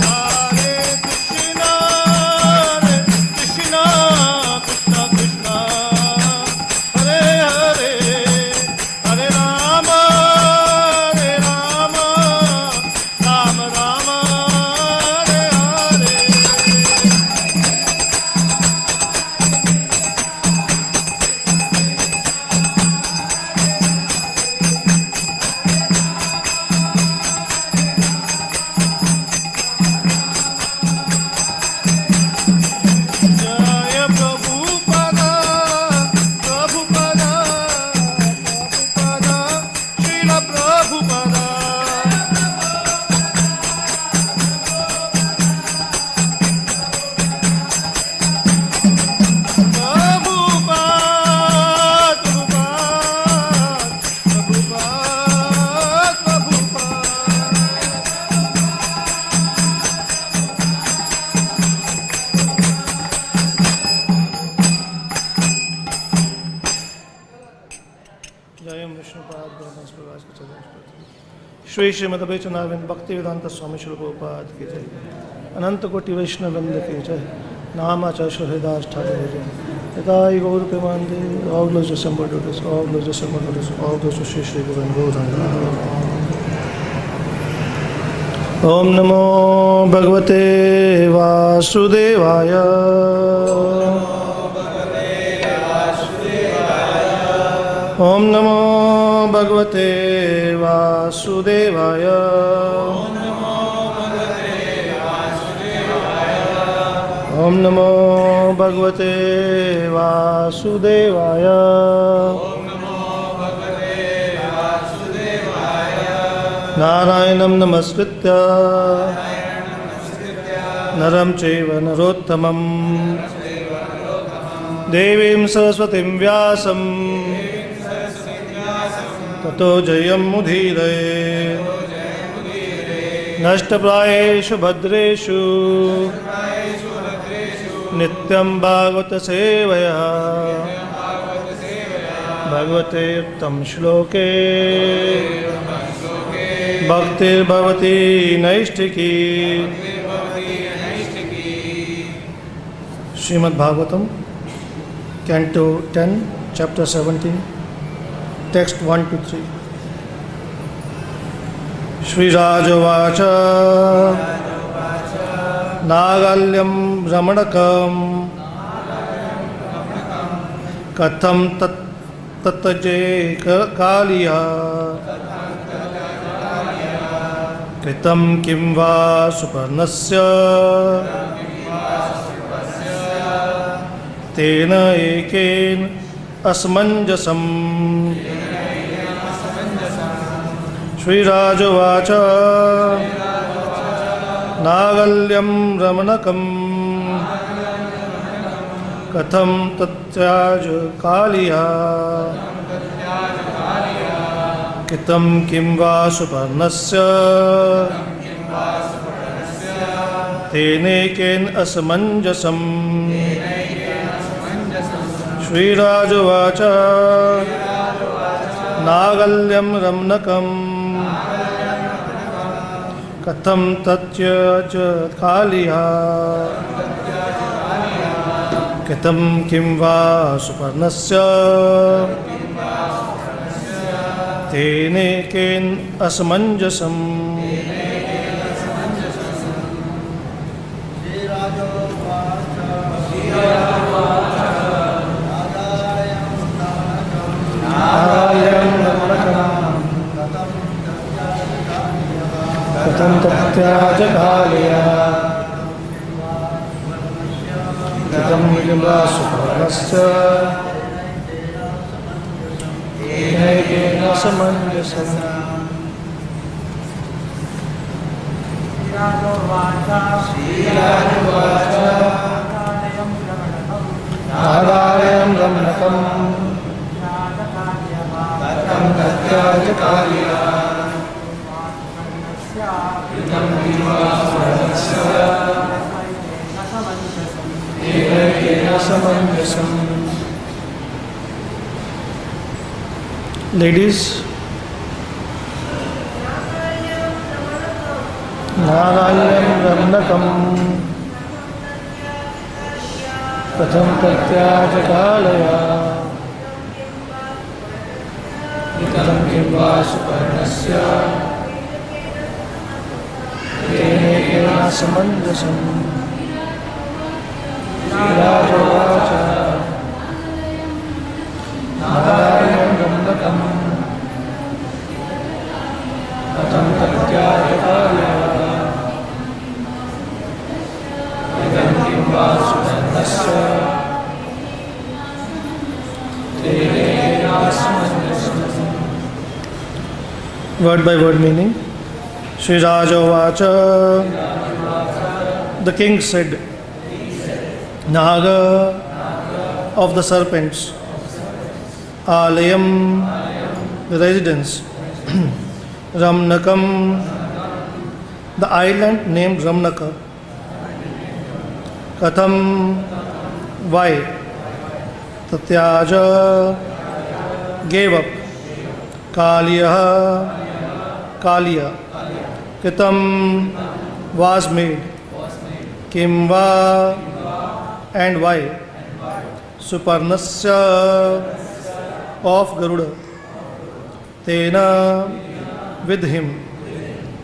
Hare Krishna, Hare Krishna, Krishna Krishna, Hare Hare, Hare Rama, Hare Rama, Rama Rama, Hare Hare. Jaya Prabhupada, Prabhupada, Prabhupada, Srila Prabhupada. Prabhupada, Prabhupada, Jayam Vishnupad Brahmaspravash Shri Srimad Bhagavatam Bhakti-yoga Swami Srila Prabhupada ki jai. Ananta Koti Vaishnava Vrinda ki jai. Namacharya Hridas Thakur jai. Yadai Gaur Pemande, all those assembled devotees, all those assembled devotees, all those who Shri Shri Govind Gauranga. Om Namo Bhagavate Vasudevaya. Om Namo Bhagavate Vasudevaya. Om Namo Bhagavate Vasudevaya. Narayanam Namaskritya Naram Chaiva Narottamam Devim Saraswatim Vyasam Tato Jayam Mudhiraye Nashtaprayeshu Bhadreshu Nityam Bhagavata Sevaya Bhagavate Uttam Shloke Bhaktir Bhavati Naishtiki. Srimad Bhagavatam, Canto 10, Chapter 17, Text 1-3. Shri Rajavacha Nagalyam Ramanakam Katham Tataje Kaliya Kritam Kim Va Suparnasya तेन एकेन असमञ्जसम् श्रीराजोवाच नागल्यं रमणकं कथं तत्याज कालिया कितं किं वा सुपर्णस्य तेनेकेन असमञ्जसम् श्रीराजोवाच नागल्यं रमणकं कथं तत्यज कालिया कितं किं वा सुपर्णस्य तेनेकेन असमञ्जसम् कथं तत्याज कालिया कितं किं वा सुपर्णस्य तेनेकेन असमञ्जसम् नारायणं रमणकं कथं तत्याज Kaliya Ladies, Narayam Ramnakam Katham Tatyaja Kalaya Katham Kimva Suparnasya Tenekena Samanjasam Shirajovacha Narayam Ramnakam Katham Tatyaja Kalaya Katham Kimva Suparnasya Tenekena Samanjasam. Word by word meaning. Sri Rajovacha, the king said, Naga of the serpents, Alayam, the residence, Ramnakam, the island named Ramnaka, Katham, why, Tatyaja, gave up, Kaliya, Kaliya, Kitam was made, Kimva and why, Suparnasya of Garuda, Tena with him,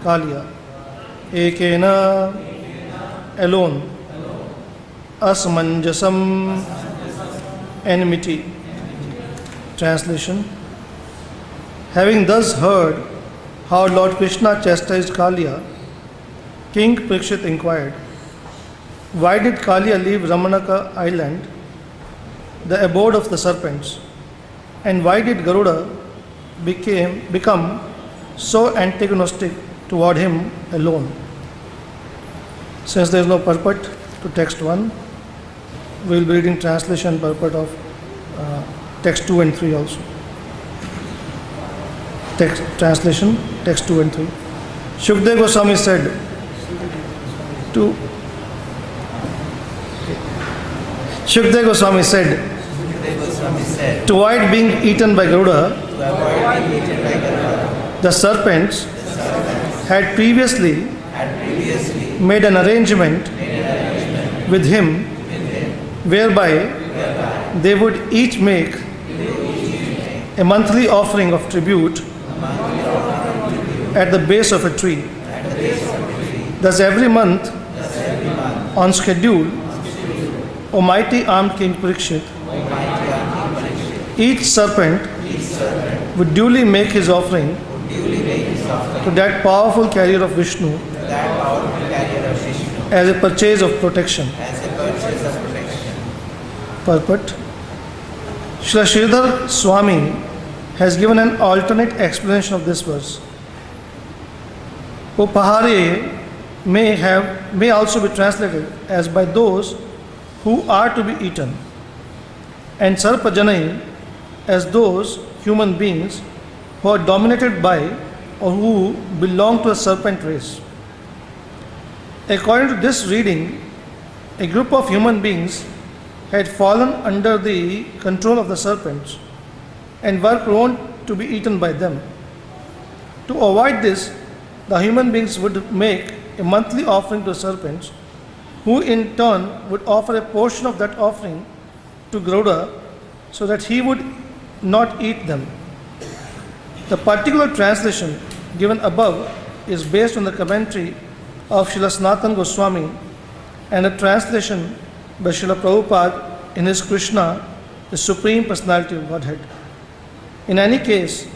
Kaliya, Ekena alone, Asmanjasam enmity. Translation. Having thus heard how Lord Krishna chastised Kaliya, King Parikshit inquired, why did Kaliya leave Ramanaka island, the abode of the serpents, and why did Garuda become so antagonistic toward him alone? Since there is no purport to text 1, we will be reading translation purport of text 2 and 3 also. Translation, text 2 and 3. Shukdev Goswami said to avoid being eaten by Garuda, the serpents had previously made an arrangement with him whereby they would each make a monthly offering of tribute at the base of a tree. Thus every month, on schedule, O mighty armed King Parikshit, each serpent would duly make his offering to that powerful carrier of Vishnu as a purchase of protection. purport. Srila Sridhar Swami has given an alternate explanation of this verse. Upahare may also be translated as by those who are to be eaten, and Sarpajanai as those human beings who are dominated by or who belong to a serpent race. According to this reading, a group of human beings had fallen under the control of the serpents and were prone to be eaten by them. To avoid this, the human beings would make a monthly offering to the serpents, who in turn would offer a portion of that offering to Garuda so that he would not eat them. The particular translation given above is based on the commentary of Srila Sanatana Goswami and a translation by Srila Prabhupada in his Krishna, the Supreme Personality of Godhead. In any case,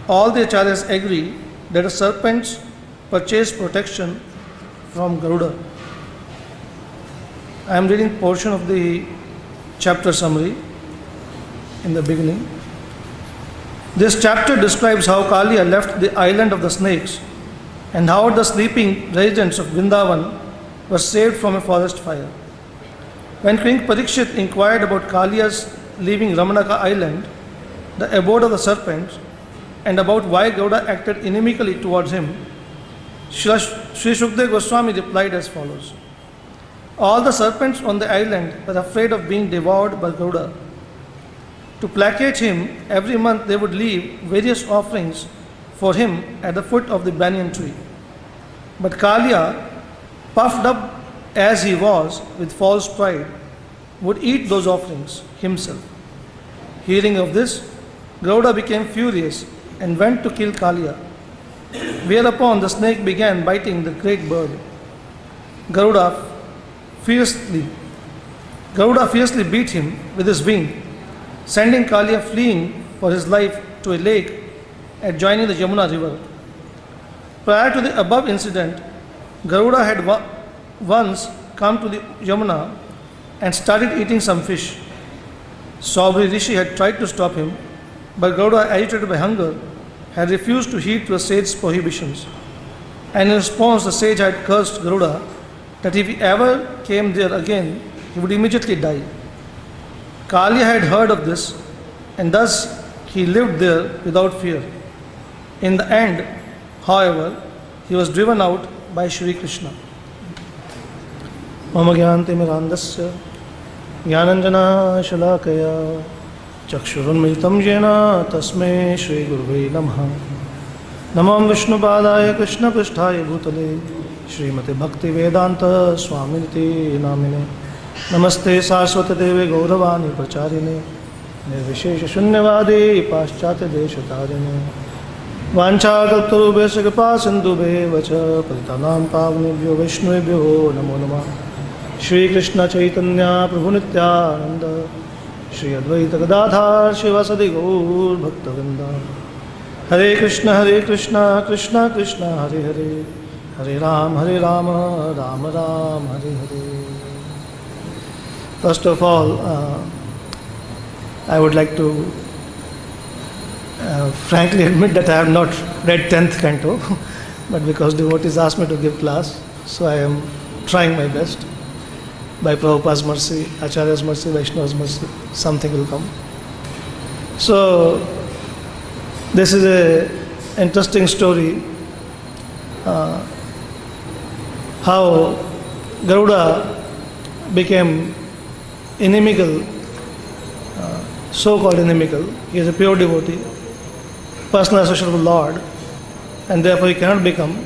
all the acharyas agree that the serpents purchase protection from Garuda. I am reading portion of the chapter summary in the beginning. This chapter describes how Kaliya left the island of the snakes and how the sleeping residents of Vrindavan were saved from a forest fire. When King Parikshit inquired about Kaliya's leaving Ramanaka island, the abode of the serpents, and about why Garuda acted inimically towards him, Sri Shukdev Goswami replied as follows. All the serpents on the island were afraid of being devoured by Garuda. To placate him, every month they would leave various offerings for him at the foot of the banyan tree. But Kaliya, puffed up as he was with false pride, would eat those offerings himself. Hearing of this, Garuda became furious and went to kill Kaliya, whereupon the snake began biting the great bird. Garuda fiercely beat him with his wing, sending Kaliya fleeing for his life to a lake adjoining the Yamuna river. Prior to the above incident, Garuda had once come to the Yamuna and started eating some fish. Saubri Rishi had tried to stop him, but Garuda, agitated by hunger, had refused to heed to a sage's prohibitions. And in response, the sage had cursed Garuda that if he ever came there again, he would immediately die. Kaliya had heard of this, and thus he lived there without fear. In the end, however, he was driven out by Shri Krishna. Mama Gyantimirandasya Gyananjana Shalakaya Chakshurunmilitam Jena Tasme Shri Gurve Namaha Namam Vishnupadaya Krishna Pristhaya Bhutale Srimate Bhakti Vedanta Swaminiti Namine Namaste Saraswati Deve Gauravani Pracharine Nirvishesha Shunyavadi Paschatya Deshatarine Vanchakalptarubhesya Kripa Sindhubhe Vacha Paritanam Pavnebhyo Vaishnavebhyo Namo Namah Shri Krishna Chaitanya Prabhu Nityananda Shri Advaita Gadadhar Shivasadi Gaur Bhaktavinda Hare Krishna Krishna Krishna Hare Hare Hare Rama Rama Rama Hare Hare. First of all, I would like to frankly admit that I have not read 10th canto, but because devotees asked me to give class, so I am trying my best. By Prabhupada's mercy, Acharya's mercy, Vaishnava's mercy, something will come. So, this is an interesting story, how Garuda became inimical, so-called inimical. He is a pure devotee, personal associate of the Lord, and therefore he cannot become.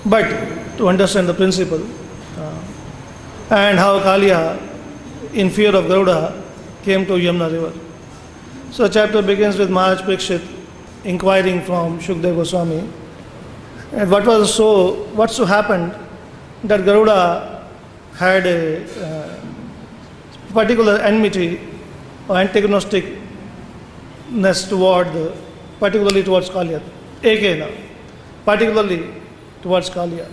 But to understand the principle, and how Kaliya, in fear of Garuda, came to Yamuna river. So the chapter begins with Maharaj Parikshit inquiring from Shukdev Goswami, and what so happened that Garuda had a particular enmity or antagonisticness particularly towards Kaliya, Ekena, particularly towards Kaliya.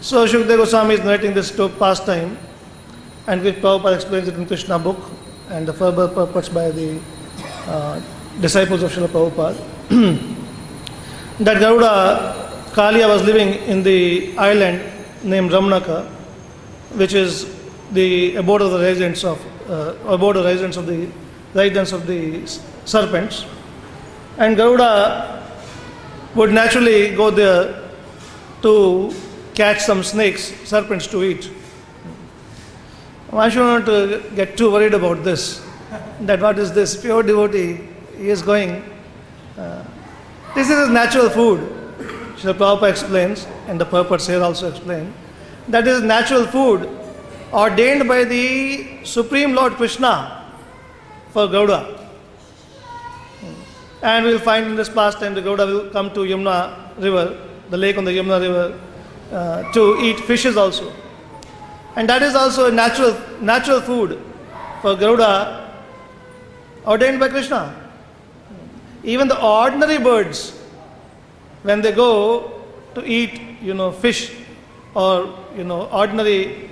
So Shukdev Goswami is narrating this pastime, and which Prabhupada explains it in Krishna book, and the further purports by the disciples of Srila Prabhupada, that Garuda, Kaliya was living in the island named Ramnaka, which is the abode of the residents of the serpents, and Garuda would naturally go there to catch some snakes, serpents to eat. One should not get too worried about this, that what is this, pure devotee, he is going. This is his natural food. Srila Prabhupada explains, and the purports here also explain, that is natural food ordained by the Supreme Lord Krishna for Garuda. And we will find in this pastime the Garuda will come to Yamuna river, the lake on the Yamuna river, to eat fishes also. And that is also a natural food for Garuda ordained by Krishna. Even the ordinary birds, when they go to eat, fish or, ordinary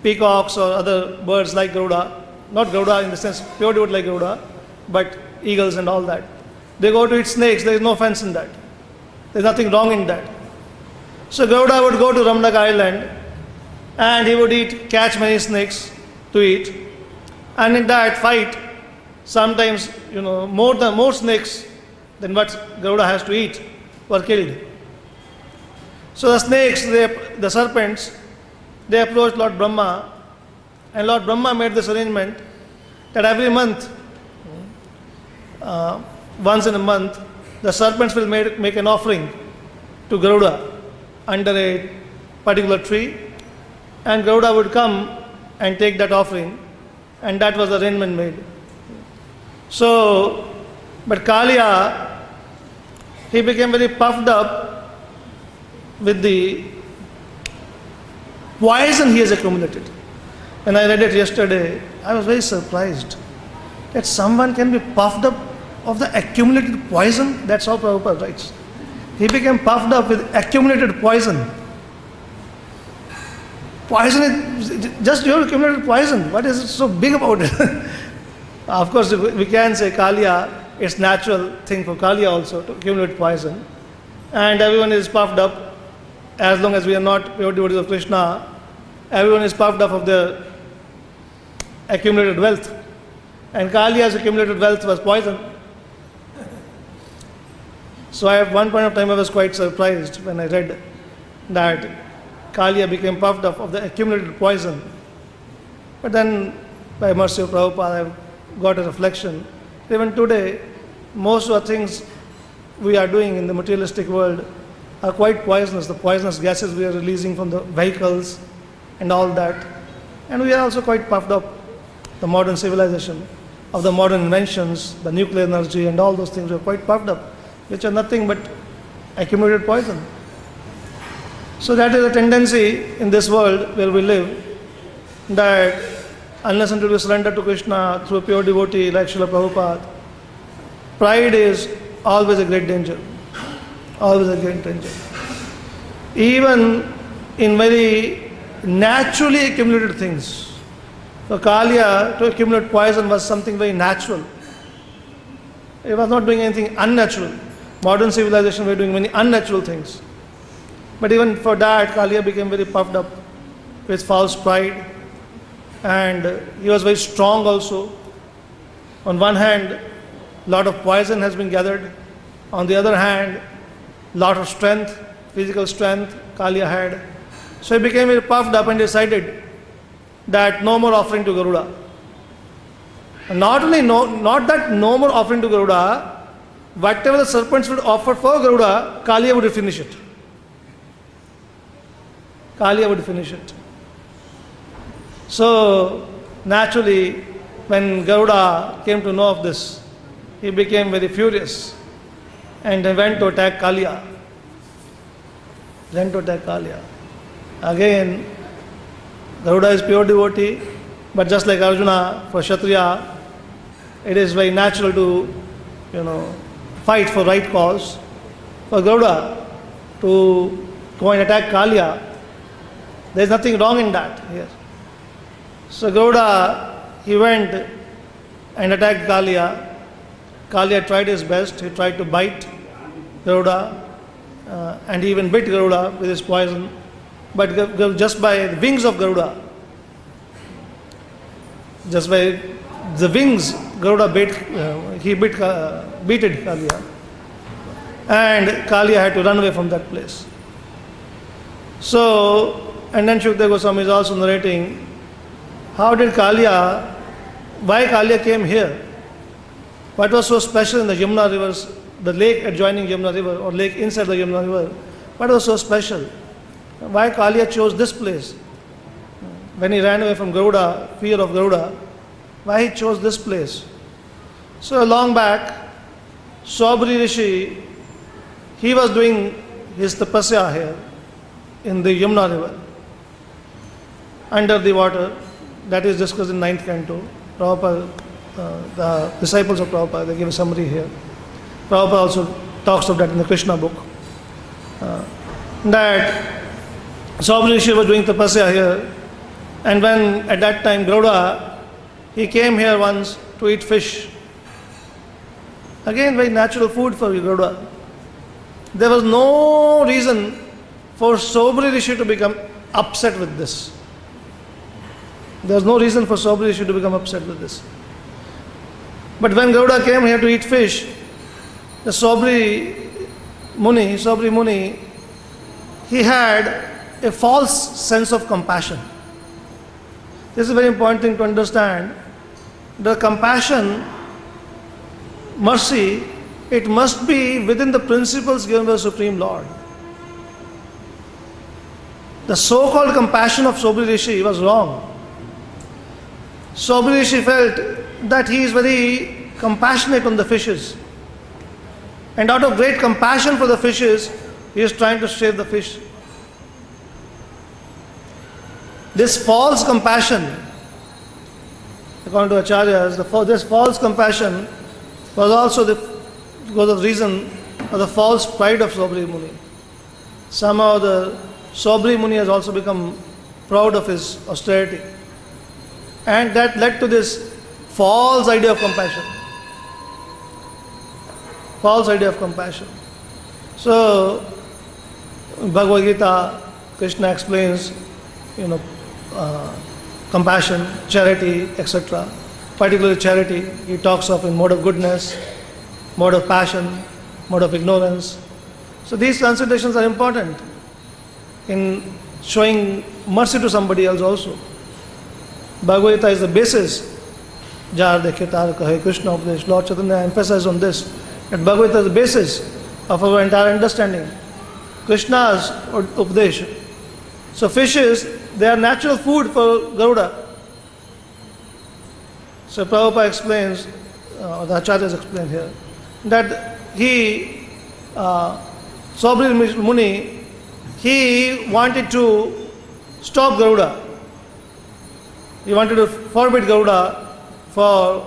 peacocks or other birds like Garuda, not Garuda in the sense pure devotee like Garuda, but eagles and all that. They go to eat snakes, there is no offense in that. There is nothing wrong in that. So Garuda would go to Ramnaka island and he would catch many snakes to eat. And in that fight, sometimes, more snakes than what Garuda has to eat were killed. So the snakes, the serpents, they approached Lord Brahma, and Lord Brahma made this arrangement that every month, once in a month, the serpents will make an offering to Garuda under a particular tree, and Garuda would come and take that offering, and that was the arrangement made. So, but Kaliya, he became very puffed up with the poison he has accumulated. When I read it yesterday, I was very surprised that someone can be puffed up of the accumulated poison. That's how Prabhupada writes. He became puffed up with accumulated poison. Poison is just your accumulated poison. What is so big about it? Of course, we can say Kaliya, it's natural thing for Kaliya also to accumulate poison. And everyone is puffed up, as long as we are not pure devotees of Krishna, everyone is puffed up of their accumulated wealth. And Kaliya's accumulated wealth was poison. So at one point of time I was quite surprised when I read that Kaliya became puffed up of the accumulated poison. But then, by mercy of Prabhupada, I got a reflection. Even today, most of the things we are doing in the materialistic world are quite poisonous. The poisonous gases we are releasing from the vehicles and all that. And we are also quite puffed up, the modern civilization, of the modern inventions, the nuclear energy and all those things, we are quite puffed up, which are nothing but accumulated poison. So that is a tendency in this world where we live, that unless until we surrender to Krishna through a pure devotee like Srila Prabhupada, pride is always a great danger. Always a great danger. Even in very naturally accumulated things. For Kaliya to accumulate poison was something very natural. It was not doing anything unnatural. Modern civilization were doing many unnatural things. But even for that, Kaliya became very puffed up with false pride. And he was very strong also. On one hand, a lot of poison has been gathered. On the other hand, a lot of strength, physical strength Kaliya had. So he became very puffed up and decided that no more offering to Garuda. And not that no more offering to Garuda, whatever the serpents would offer for Garuda, Kaliya would finish it. Kaliya would finish it. So, naturally, when Garuda came to know of this, he became very furious and he went to attack Kaliya. Again, Garuda is pure devotee, but just like Arjuna, for Kshatriya, it is very natural to, fight for right cause. For Garuda to go and attack Kaliya, there is nothing wrong in that here. So Garuda, he went and attacked Kaliya. Kaliya tried his best. He tried to bite Garuda, and he even bit Garuda with his poison. But just by the wings of Garuda, just by the wings, Garuda beated Kaliya. And Kaliya had to run away from that place. So, and then Shukdev Goswami is also narrating, how did Kaliya, why Kaliya came here? What was so special in the Yamuna rivers, the lake adjoining Yamuna river or lake inside the Yamuna river? What was so special? Why Kaliya chose this place? When he ran away from Garuda, fear of Garuda, why he chose this place? So long back, Saubri Rishi, he was doing his tapasya here in the Yamuna river, under the water. That is discussed in 9th canto. Prabhupada, the disciples of Prabhupada, they give a summary here. Prabhupada also talks of that in the Krishna book. That Saubri Rishi was doing tapasya here, and when at that time Garuda, he came here once to eat fish. Again, very natural food for Garuda. There was no reason for Saubri Rishi to become upset with this. There was no reason for Saubri Rishi to become upset with this. But when Garuda came here to eat fish, the Saubri Muni, he had a false sense of compassion. This is a very important thing to understand. The compassion, mercy, it must be within the principles given by the Supreme Lord. The so-called compassion of Saubri Rishi was wrong. Saubri Rishi felt that he is very compassionate on the fishes. And out of great compassion for the fishes, he is trying to save the fish. This false compassion, according to Acharyas, this false compassion was also because of the reason of the false pride of Saubri Muni. Somehow the Saubri Muni has also become proud of his austerity. And that led to this false idea of compassion. False idea of compassion. So, in Bhagavad-Gita, Krishna explains, compassion, charity, etc. Particularly charity, he talks of in mode of goodness, mode of passion, mode of ignorance. So these considerations are important in showing mercy to somebody else also. Bhagavad-Gita is the basis. Jar dekhe tar kahe Krishna Upadesh. Lord Chaitanya emphasized on this. That Bhagavad-Gita is the basis of our entire understanding. Krishna's Upadesh. So fishes, they are natural food for Garuda. So Prabhupada explains, the Acharyas explain here, that Saubri Muni, he wanted to stop Garuda. He wanted to forbid Garuda for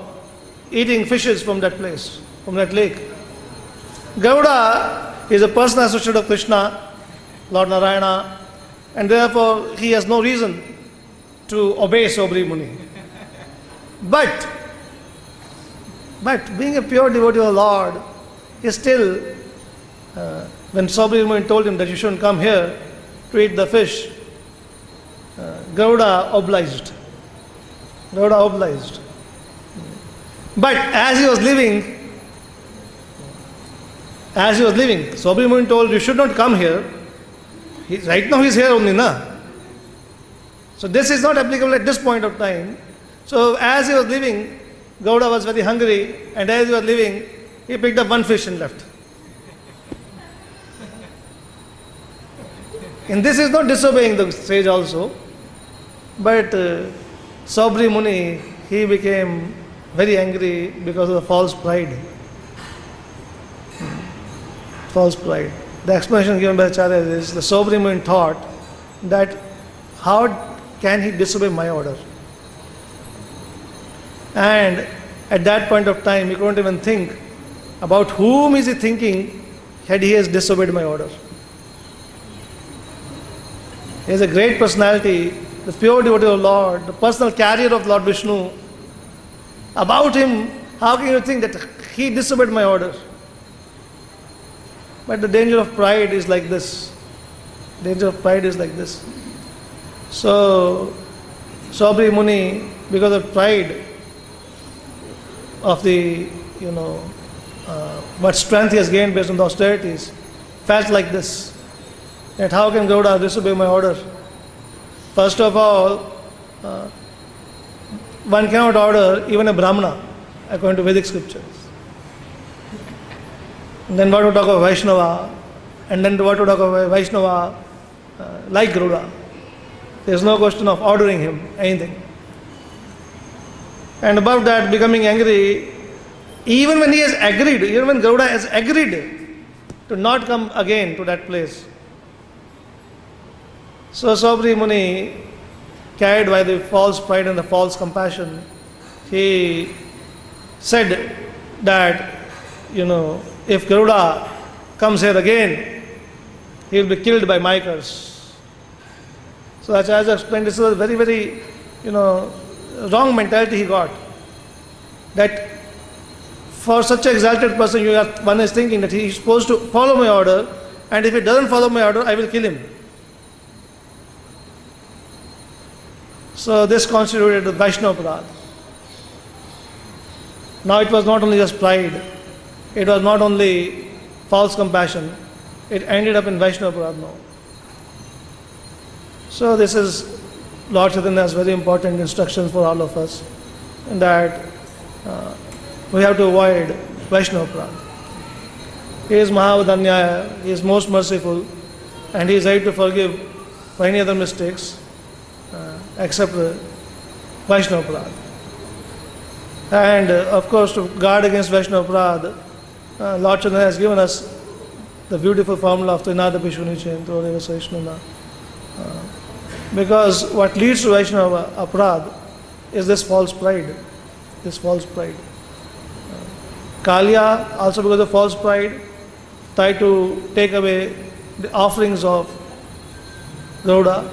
eating fishes from that place, from that lake. Garuda is a personal associate of Krishna, Lord Narayana, and therefore he has no reason to obey Saubri Muni. But being a pure devotee of the Lord, he still, when Saubri Muni told him that you shouldn't come here to eat the fish, Garuda obliged. But as he was leaving, Saubri Muni told, you should not come here. Right now he is here only, na? So this is not applicable at this point of time. So as he was leaving, Garuda was very hungry, and as he was leaving, he picked up one fish and left. And this is not disobeying the sage also, but Saubri Muni, he became very angry because of the false pride. False pride. The explanation given by Acharya is the Saubri Muni thought that how can he disobey my order? And at that point of time, he couldn't even think about whom is he thinking had he has disobeyed my order. He has a great personality the pure devotee of Lord, the personal carrier of Lord Vishnu, about him, how can you think that he disobeyed my order? But the danger of pride is like this. Danger of pride is like this. So, Saubhri Muni, because of pride of the, what strength he has gained based on the austerities, felt like this, that how can Garuda disobey my order? First of all, one cannot order even a Brahmana according to Vedic scriptures. And then what to talk of Vaishnava, and then what to talk of Vaishnava like Garuda. There is no question of ordering him anything. And above that, becoming angry, even when he has agreed, even when Garuda has agreed to not come again to that place. So Saubhri Muni, carried by the false pride and the false compassion, he said that, if Garuda comes here again, he will be killed by my curse. So as I explained, this is a very, very, wrong mentality he got. That for such an exalted person, one is thinking that he is supposed to follow my order, and if he doesn't follow my order, I will kill him. So this constituted the Vaishnava Aparadha. Now it was not only just pride, it was not only false compassion, it ended up in Vaishnava Aparadha now. So this is Lord Chaitanya's very important instructions for all of us, in that we have to avoid Vaishnava Aparadha. He is Mahavadanyaya, he is most merciful, and he is ready to forgive for any other mistakes except Vaishnava Aparadha. And of course, to guard against Vaishnava Aparadha, Lord Chaitanya has given us the beautiful formula of Trinada Pishunichen, Toreva Saishnuna. Because what leads to Vaishnava Aparadha is this false pride. This false pride. Kalya, also because of false pride, tried to take away the offerings of Garuda,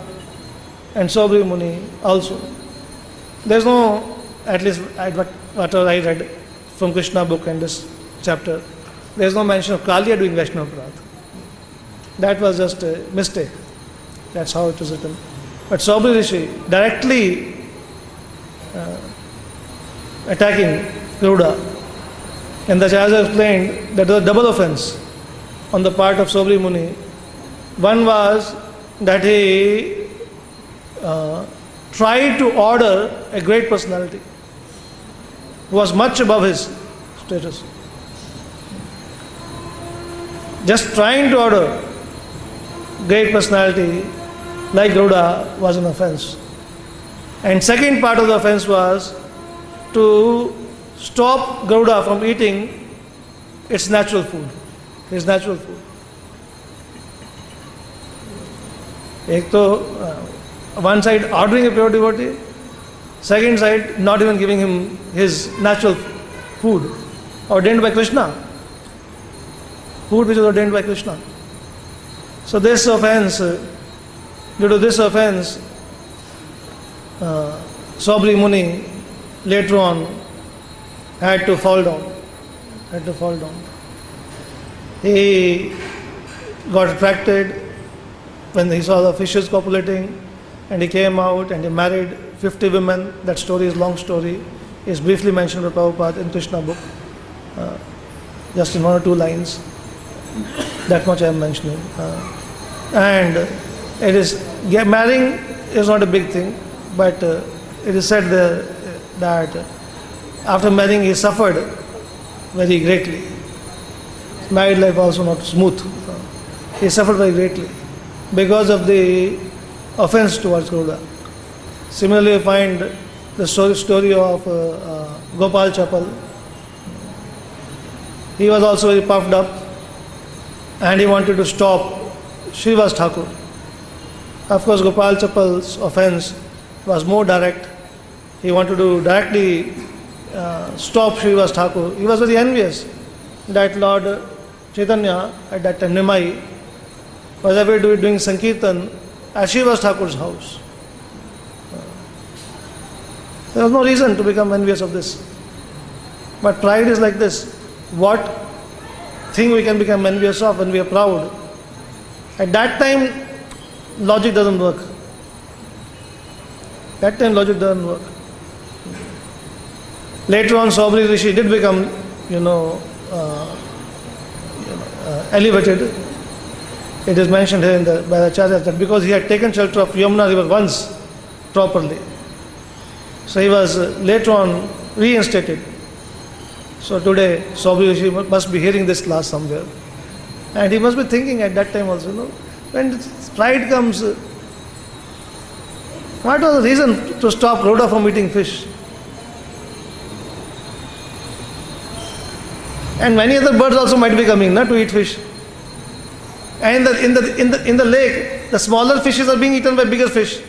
and Saubhri Muni also. There is no, at least what I read from Krishna book and this chapter, there is no mention of Kalya doing Vaishnava Aparadha. That was just a mistake. That's how it was written. But Saubhri Rishi directly attacking Garuda, and the Acharya explained that there was a double offense on the part of Saubhri Muni. One was that he tried to order a great personality who was much above his status. Just trying to order great personality like Garuda was an offense. And second part of the offense was to stop Garuda from eating its natural food, his natural food. One side ordering a pure devotee, second side not even giving him his natural food ordained by Krishna, food which is ordained by Krishna. So this offense, due to this offense, Saubhri Muni later on had to fall down. He got attracted when he saw the fishes copulating, and he came out and he married 50 women. That story is a long story. It's briefly mentioned by Prabhupada in Krishna book, just in 1 or 2 lines. That much I am mentioning. And it is, marrying is not a big thing, but it is said there that after marrying he suffered very greatly. Married life also not smooth. He suffered very greatly because of the offense towards Garuda. Similarly, you find the story of Gopal Chapal. He was also very puffed up and he wanted to stop Srivas Thakur. Of course, Gopal Chapal's offense was more direct. He wanted to directly stop Srivas Thakur. He was very envious that Lord Chaitanya, at that time Nimai, was every day doing Sankirtan at Srivas Thakur's house. There was no reason to become envious of this. But pride is like this. What thing we can become envious of when we are proud? At that time, logic doesn't work. That time logic doesn't work. Later on, Sobri Rishi did become, elevated. It is mentioned here by the Acharyas that because he had taken shelter of Yamuna river once properly, so he was later on reinstated. So today, Sobri Rishi must be hearing this class somewhere. And he must be thinking at that time also, when pride comes, what was the reason to stop Rhoda from eating fish? And many other birds also might be coming to eat fish. And in the lake, the smaller fishes are being eaten by bigger fish.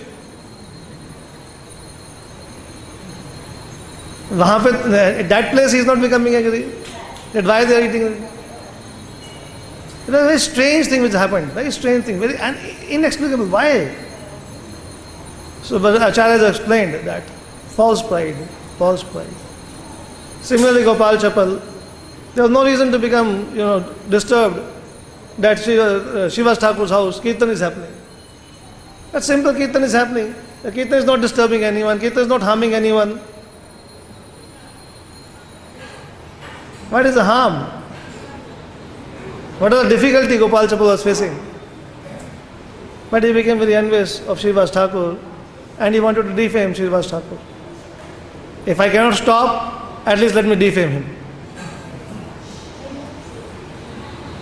At that place he is not becoming angry. That why they are eating. It was a very strange thing which happened. Very strange thing. Very inexplicable. Why? So Acharya has explained that. False pride. False pride. Similarly, Gopal Chapal, there was no reason to become disturbed that Shiva's Thakur's house, Kirtan is happening. That simple Kirtan is happening. The Kirtan is not disturbing anyone. Kirtan is not harming anyone. What is the harm? What was the difficulty Gopal Chapal was facing? But he became very envious of Shiva's Thakur and he wanted to defame Shiva's Thakur. If I cannot stop, at least let me defame him.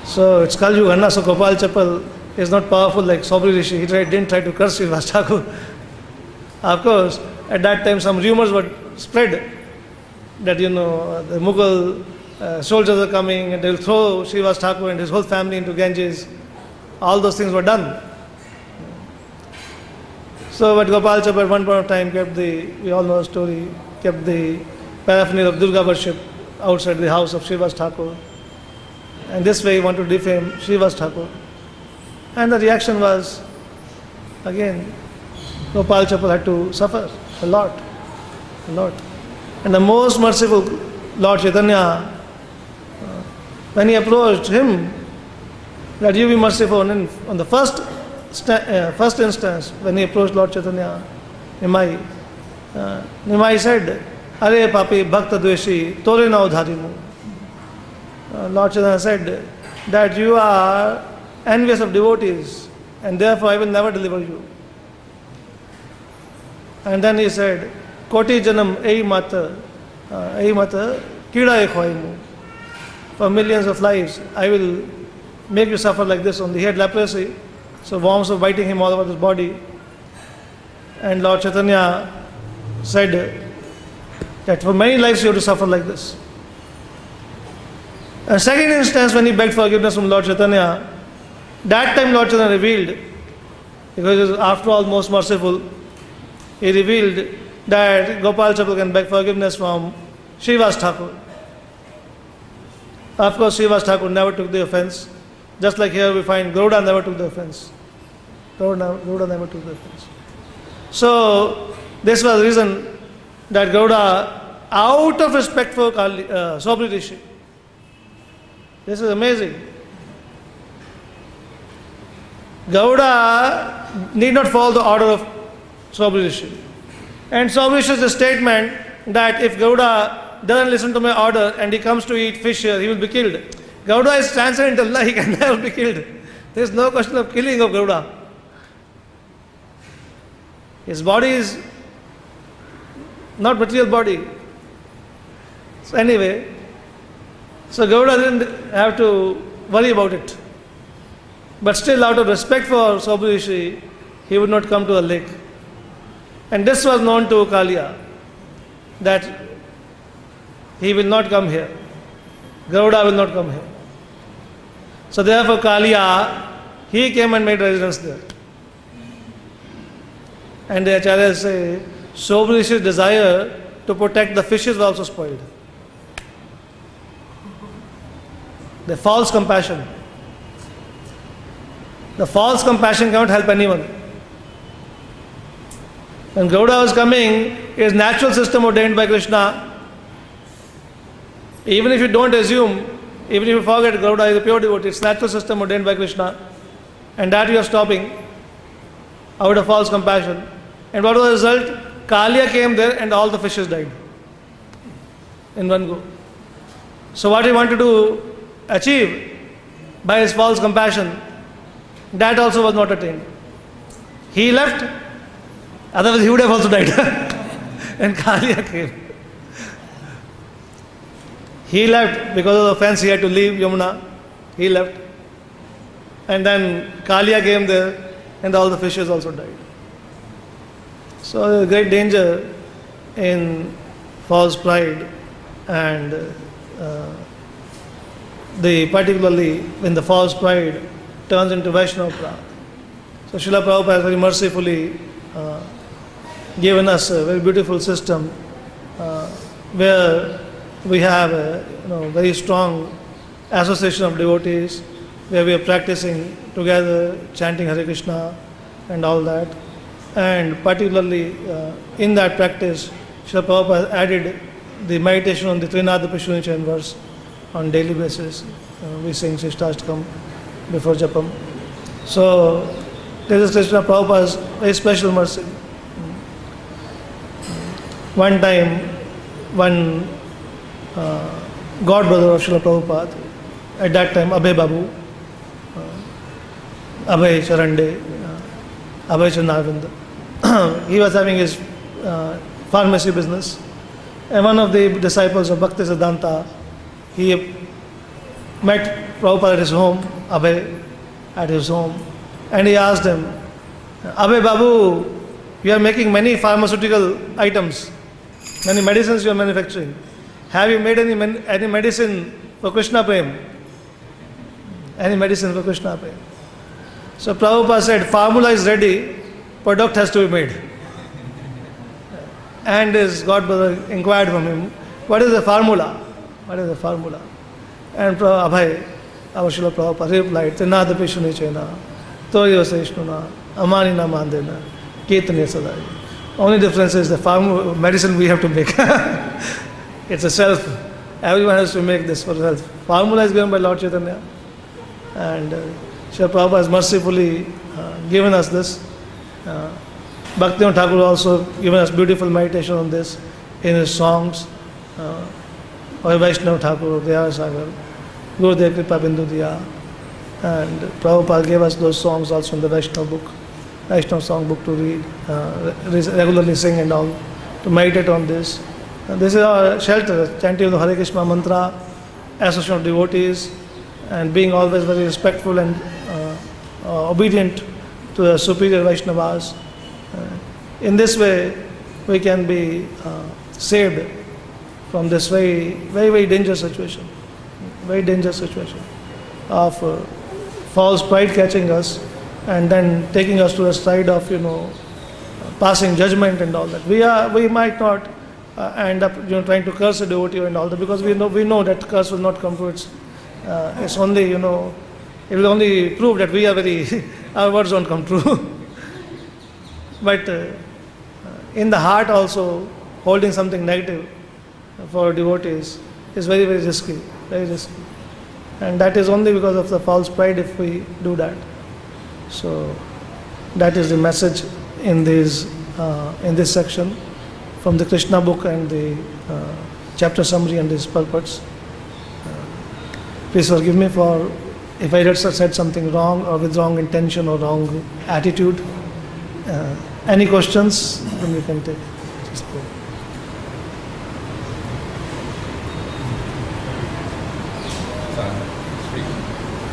So it's Kal Yuga, so Gopal Chapal is not powerful like Sobri Rishi. He didn't try to curse Shiva's Thakur. Of course, at that time some rumors were spread that the Mughal soldiers are coming and they will throw Shiva's Thakur and his whole family into Ganges. All those things were done. So but Gopal Chapal at one point of time we all know the story, kept the paraphernalia of Durga worship outside the house of Shiva's Thakur. And this way he wanted to defame Shiva's Thakur. And the reaction was, again, Gopal Chapal had to suffer a lot. And the most merciful Lord Chaitanya, when he approached him, that you be merciful, and on the first instance, when he approached Lord Chaitanya, Nimai said, Are papi bhakta dveshi, tore na udharimu. Lord Chaitanya said that you are envious of devotees and therefore I will never deliver you. And then he said, Koti janam ei mata kida ekhoimu. For millions of lives I will make you suffer like this only. He had leprosy, so worms were biting him all over his body. And Lord Chaitanya said that for many lives you have to suffer like this. A second instance when he begged forgiveness from Lord Chaitanya, that time Lord Chaitanya revealed, because he was after all most merciful, he revealed that Gopal Chapal can beg forgiveness from Shiva's Thakur. Of course, Shiva's Thakur never took the offense. Just like here we find Gauda never took the offense. Gauda never took the offense. So, this was the reason that Gauda, out of respect for Sobri Rishi, this is amazing. Gauda need not follow the order of Sobri Rishi. And Sobri Rishi is a statement that if Gauda doesn't listen to my order and he comes to eat fish here, he will be killed. Gauda is transcendental, he can never be killed. There is no question of killing of Gauda. His body is not material body. So anyway, so Gauda didn't have to worry about it. But still, out of respect for Sobri Rishi, he would not come to the lake. And this was known to Kaliya, that he will not come here. Gauda will not come here. So therefore Kaliya, he came and made residence there. And the Acharyas say, Sobri Rishi's desire to protect the fishes was also spoiled. The false compassion. The false compassion cannot help anyone. When Garuda was coming, his natural system ordained by Krishna. Even if you don't assume, even if you forget Garuda is a pure devotee, it's natural system ordained by Krishna. And that you are stopping out of false compassion. And what was the result? Kalia came there and all the fishes died in one go. So what he wanted to achieve by his false compassion, that also was not attained. He left, otherwise he would have also died. And Kalia came. He left because of the offense, he had to leave Yamuna. He left. And then Kalia came there and all the fishes also died. So there is great danger in false pride, and particularly when the false pride turns into Vaishnava pride. So Srila Prabhupada has very mercifully given us a very beautiful system where we have a very strong association of devotees, where we are practicing together, chanting Hare Krishna and all that. And particularly in that practice, Srila Prabhupada added the meditation on the Trinada Pishunichayan verse on daily basis. We sing Sishtastakam before Japam. So this is Srila Prabhupada's very special mercy. One time, one god brother of Srila Prabhupada, at that time Abhay Babu, Abhay Charande, Abhay Chandravinda, he was having his pharmacy business, and one of the disciples of Bhakti Siddhanta, he met Prabhupada at his home, Abhay at his home, and he asked him, Abhay Babu, you are making many pharmaceutical items, many medicines you are manufacturing. Have you made any medicine for Krishna Prem? Any medicine for Krishna Prem? So Prabhupada said, formula is ready, product has to be made. And his god brother inquired from him, what is the formula? What is the formula? And Abhay, our Srila Prabhupada replied, Trinada Pishunichena, Toyo Seshnuna, Amanina Mandena, Ketane Sadai. Only difference is the medicine we have to make. It's a self. Everyone has to make this for self. Formula is given by Lord Chaitanya. And Srila Prabhupada has mercifully given us this. Bhakti-yoga Thakur also given us beautiful meditation on this in his songs. Or Vaishnava Thakur, Daya Sagar, Gurudev Kripa Bindu Diya. And Prabhupada gave us those songs also in the Vaishnava book, Vaishnava song book to read, regularly sing and all, to meditate on this. And this is our shelter, chanting of the Hare Krishna mantra, association of devotees, and being always very respectful and obedient to the superior Vaishnavas. In this way, we can be saved from this very, very, very dangerous situation. Very dangerous situation of false pride catching us and then taking us to the side of passing judgment and all that. We might not end up trying to curse a devotee and all that, because we know that curse will not come to its. It's only it will only prove that we are our words don't come true. But in the heart also, holding something negative for devotees is very, very risky, very risky. And that is only because of the false pride if we do that. So that is the message in this section from the Krishna book and the chapter summary and these purports. Please forgive me for if I said something wrong or with wrong intention or wrong attitude. Any questions? Then we can take. Just go.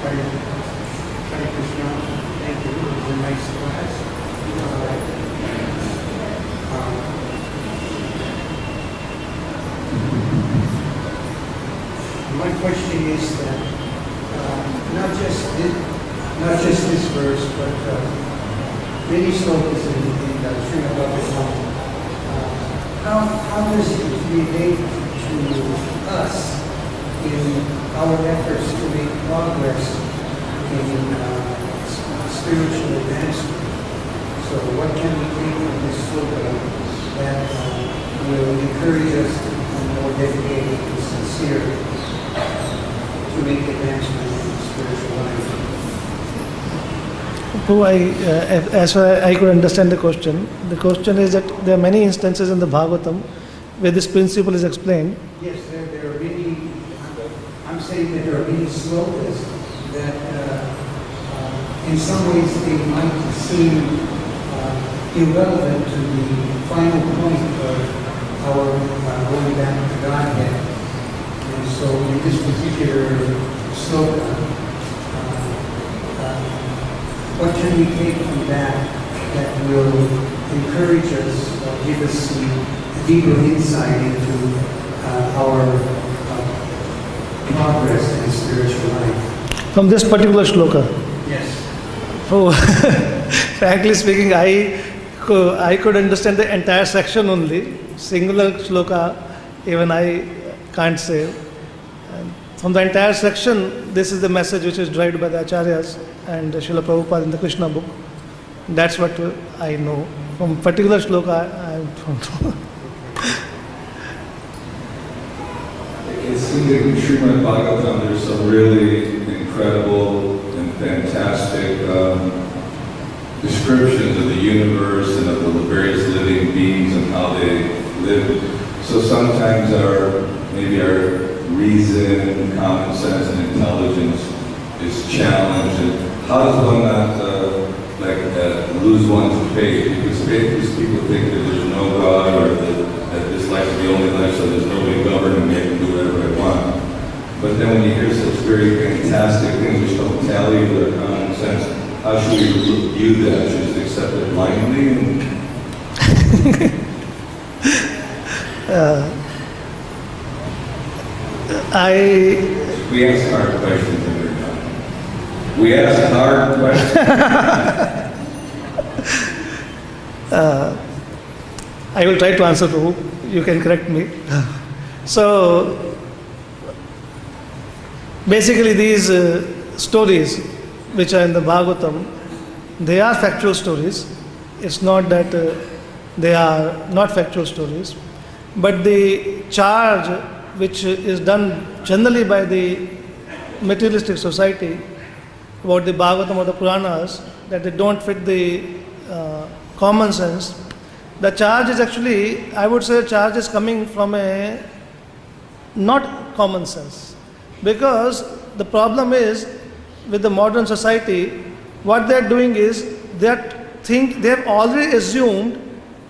Hare Krishna, thank you. It was a nice class. My question is that not just this verse, but many slokas in Srimad Bhagavatam. How does it relate to us in our efforts to make progress in spiritual advancement? So what can we take from this sloka that will encourage us to become more dedicated and sincere to make advancement in spiritual life?
As far as I could understand the question is that there are many instances in the Bhagavatam where this principle is explained.
Yes, there are many, I'm saying that there are many slokas that in some ways they might seem irrelevant to the final point of our going back to Godhead. And so in this particular sloka, what can we take from that that will encourage us or give us some deeper insight into our progress in spiritual life?
From this particular shloka.
Yes.
Oh, frankly speaking, I could understand the entire section only. Singular shloka, even I can't say. And from the entire section, this is the message which is derived by the Acharyas and Srila Prabhupada in the Krishna book. That's what I know. From particular shloka, I don't know.
It seems that in Srimad Bhagavatam there's some really incredible and fantastic descriptions of the universe and of the various living beings and how they live. So sometimes maybe our reason, common sense, and intelligence is challenged. And how does one not lose one's faith? Because faithless people think that there's no God or that this life is the only life, so there's nobody governing me, I can do whatever I want. But then when you hear such very fantastic things which don't tally with our common sense, how should we view that? Should we just accept it blindly? We ask hard questions and we're done. We ask hard questions.
I will try to answer to you can correct me. So basically these stories which are in the Bhagavatam, they are factual stories. It's not that they are not factual stories, but the charge which is done generally by the materialistic society about the Bhagavatam or the Puranas, that they don't fit the common sense. The charge is actually, I would say, the charge is coming from a not common sense. Because the problem is with the modern society, what they are doing is they have already assumed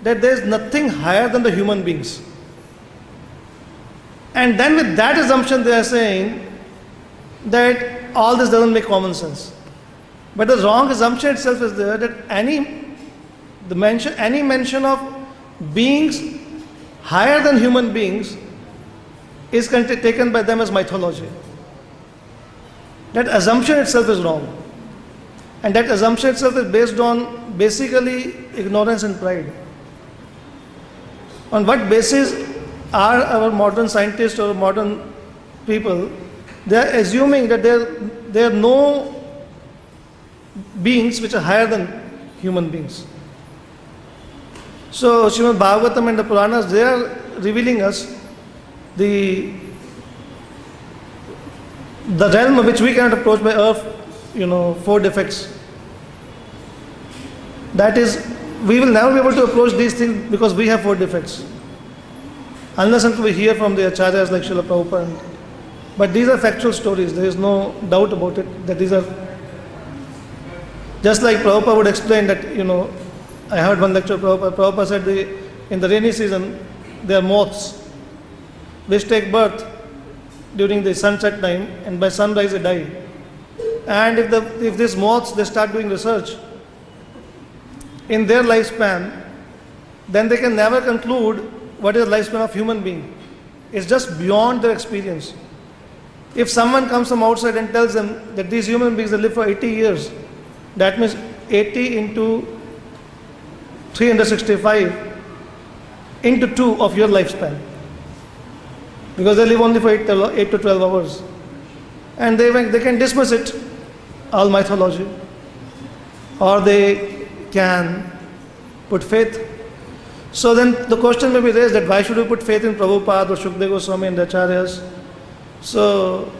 that there is nothing higher than the human beings. And then with that assumption they are saying that all this doesn't make common sense. But the wrong assumption itself is there that any mention of beings higher than human beings is taken by them as mythology. That assumption itself is wrong. And that assumption itself is based on basically ignorance and pride. On what basis are our modern scientists or modern people, they are assuming that there are no beings which are higher than human beings. So Srimad Bhagavatam and the Puranas, they are revealing us the realm which we cannot approach by earth, 4 defects. That is, we will never be able to approach these things because we have 4 defects. Unless until we hear from the acharyas like Srila Prabhupada. But these are factual stories, there is no doubt about it, that these are, just like Prabhupada would explain that, I heard one lecture of Prabhupada. Prabhupada said in the rainy season, there are moths which take birth during the sunset time and by sunrise they die. And if these moths, they start doing research in their lifespan, then they can never conclude what is the lifespan of human being. It's just beyond their experience. If someone comes from outside and tells them that these human beings, they live for 80 years, that means 80 into 365 into 2 of your lifespan. Because they live only for 8 to 12 hours. And they can dismiss it, all mythology. Or they can put faith. So then the question may be raised that why should we put faith in Prabhupada or Shukdev Goswami and the Acharyas? So,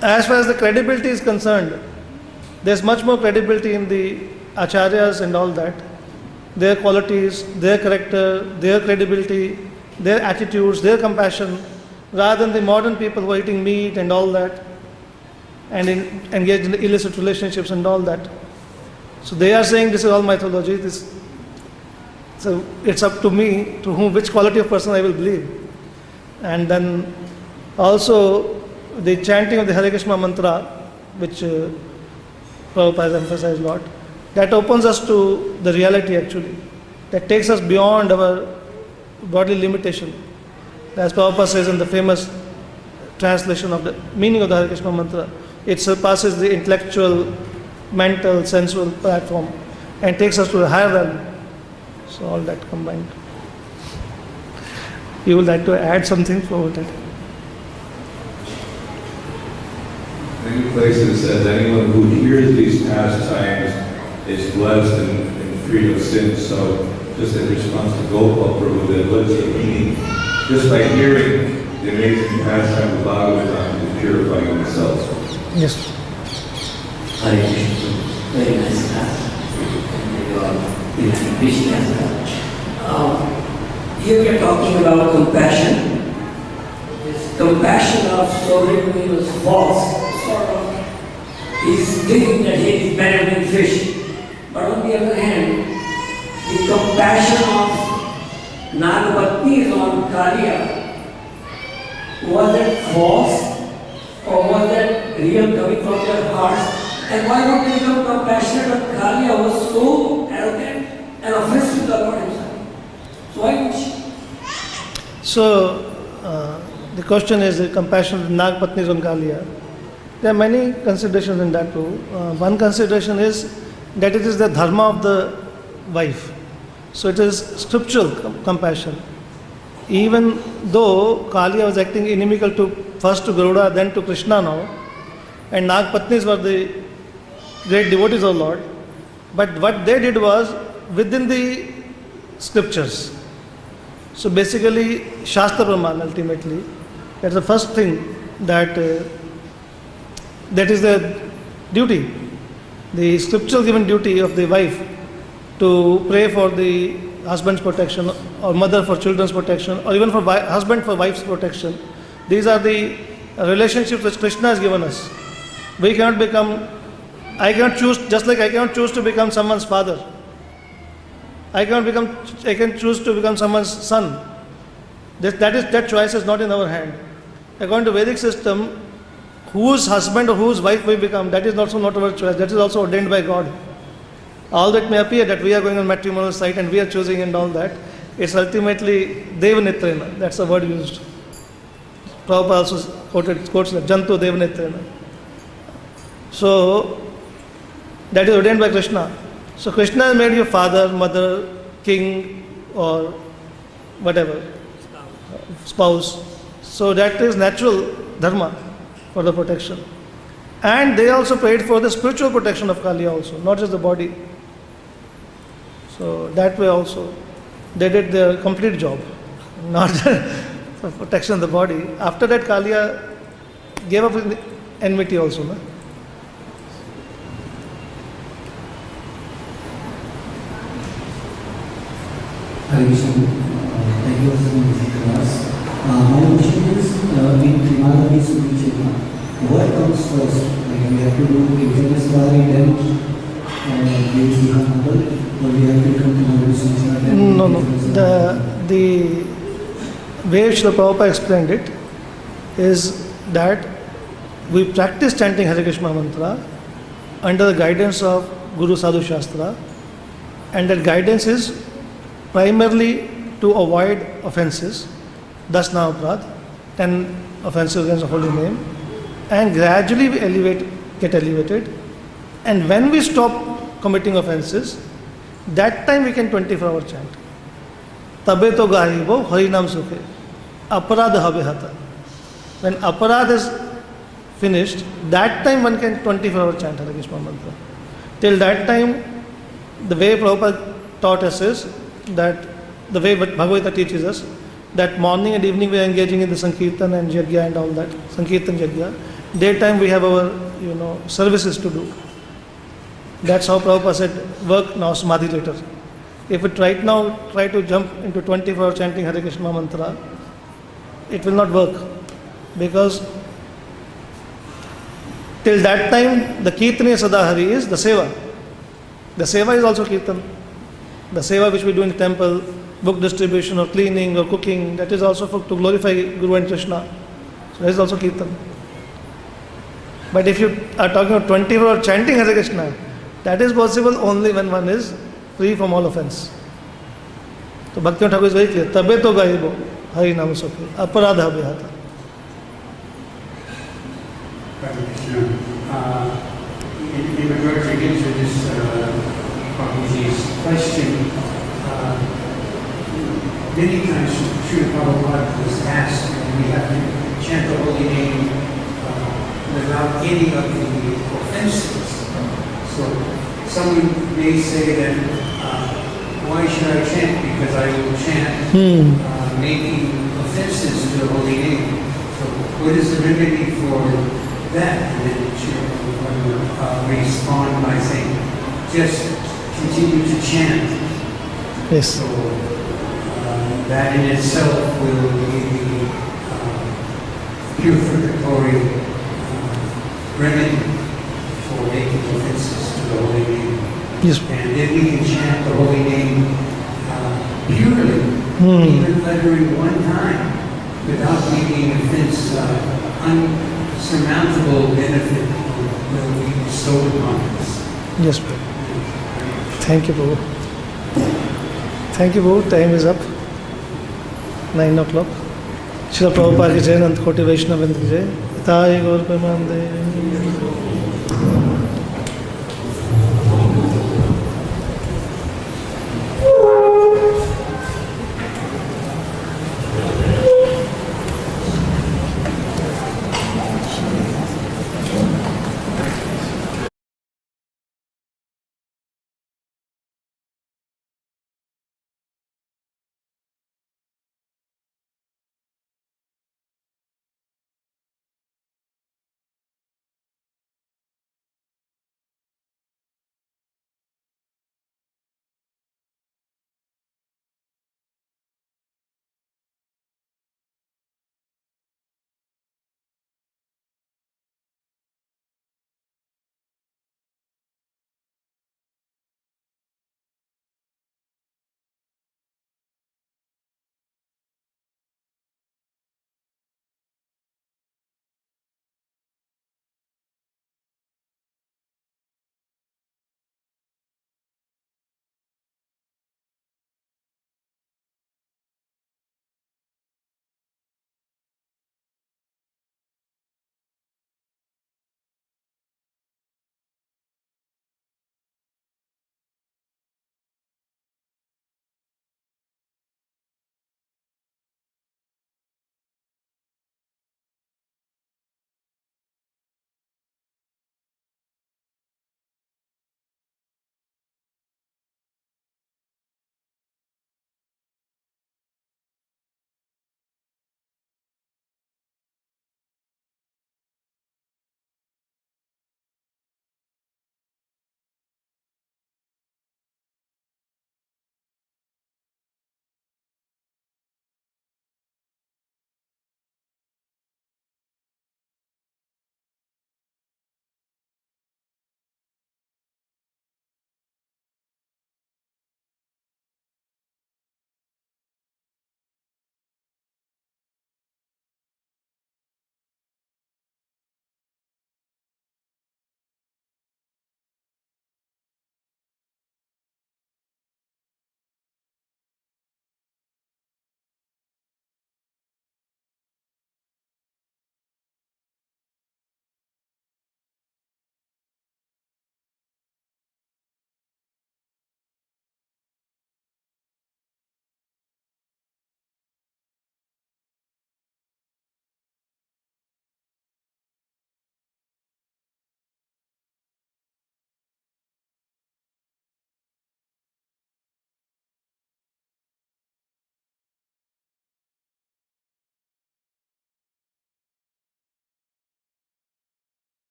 as far as the credibility is concerned, there's much more credibility in the Acharyas and all that. Their qualities, their character, their credibility, their attitudes, their compassion, rather than the modern people who are eating meat and all that, and engaged in illicit relationships and all that. So they are saying this is all mythology. So it's up to me to which quality of person I will believe. And then also the chanting of the Hare Krishna mantra, which Prabhupada has emphasized a lot, that opens us to the reality actually. That takes us beyond our bodily limitation. As Prabhupada says in the famous translation of the meaning of the Hare Krishna mantra, it surpasses the intellectual, mental, sensual platform and takes us to a higher realm. So all that combined. You would like to add something for that?
Many places says anyone who hears these pastimes is blessed and freed of sin. So just in response to Gopal Prabhu, that what's the meaning? Just by hearing the amazing pastime of Bhagavatam is purifying themselves.
Yes.
Hare Krishna. Very nice class. And you are preaching as well. Here we are talking about compassion. This compassion of Sovereign was false. Sort of, he's thinking that he is better than fish. But on the other hand, the compassion of Nagapatnis on Kaliya, was it false or was that real coming from their hearts? And why not they become compassionate when Kaliya was so arrogant and offensive to the Lord himself? So why would she?
So the question is the compassion of Nagapatnis on Kaliya. There are many considerations in that too. One consideration is that it is the dharma of the wife. So it is scriptural compassion. Even though Kaliya was acting inimical to first to Garuda, then to Krishna now, and Nagapatnis were the great devotees of Lord, but what they did was within the scriptures. So basically, Shastra Praman ultimately, that's the first thing that is the duty, the scriptural given duty of the wife to pray for the husband's protection or mother for children's protection or even for husband for wife's protection. These are the relationships which Krishna has given us. We cannot become, I cannot choose, just like I cannot choose to become someone's father. I can choose to become someone's son. That choice is not in our hand. According to Vedic system, whose husband or whose wife we become, that is also not our choice. That is also ordained by God. All that may appear that we are going on matrimonial site and we are choosing and all that, it's ultimately Devanitrena. That's the word used. Prabhupada also quotes that, Jantu Devanitrena. So, that is ordained by Krishna. So Krishna has made you father, mother, king or whatever, spouse. So that is natural dharma for the protection. And they also prayed for the spiritual protection of Kaliya also, not just the body. So that way also, they did their complete job, not for protection of the body. After that, Kaliya gave up enmity also. No?
Hare Krishna. Thank you for this class. My question is, in Trimala Sutta, what comes first? Like we have to do Ikanasvari, then or we have to come to Sutta, then
No. The way Srila Prabhupada explained it is that we practice chanting Hare Krishna mantra under the guidance of Guru Sadhu Shastra, and that guidance is primarily to avoid offenses, thus now aparadh, 10 offenses against the holy name, and gradually we get elevated, and when we stop committing offenses, that time we can 24-hour chant. Tabe to gahibo harinam sukhe, aparadh habe hata. When aparadh is finished, that time one can 24-hour chant Hare Krishna mantra. Till that time, the way Prabhupada taught us is that the way what Bhagavad-Gita teaches us, that morning and evening we are engaging in the Sankirtan and Yajna and all that, Sankirtan Yajna. Daytime we have our, services to do. That's how Prabhupada said, work now, Samadhi later. If it right now try to jump into 24-hour chanting Hare Krishna mantra, it will not work. Because till that time, the Kirtaniya Sadahari is the Seva. The Seva is also Kirtan. The Seva which we do in the temple, book distribution or cleaning or cooking, that is also to glorify Guru and Krishna. So that is also Kirtan. But if you are talking about 24-hour chanting Hare Krishna, that is possible only when one is free from all offense. So Bhakti Thakur is very clear. Tabe to gaibo, Hari Nam Sukhi, Aparadha Bihata.
In regard to answer this Prabhuji's question, many times Srila Prabhupada was asked, and we have to chant the holy name without any of the offenses. So someone may say that, why should I chant? Because I will chant making offenses to the holy name. So what is the remedy for that? And then Srila Prabhupada will respond by saying, just continue to chant.
Yes.
So that in itself will be the purificatory remedy for making offenses to the holy name.
Yes.
And then we can chant the holy name purely, even uttering one time, without making offense. Unsurmountable benefit will be bestowed upon us.
Yes, Prabhu. Thank you, Prabhu. Thank you, Prabhu. Time is up. 9 o'clock. Srila Prabhupada ki jai, Anant Koti Vaishnava Vrinda ki jai. Hitai Gaur Premanande.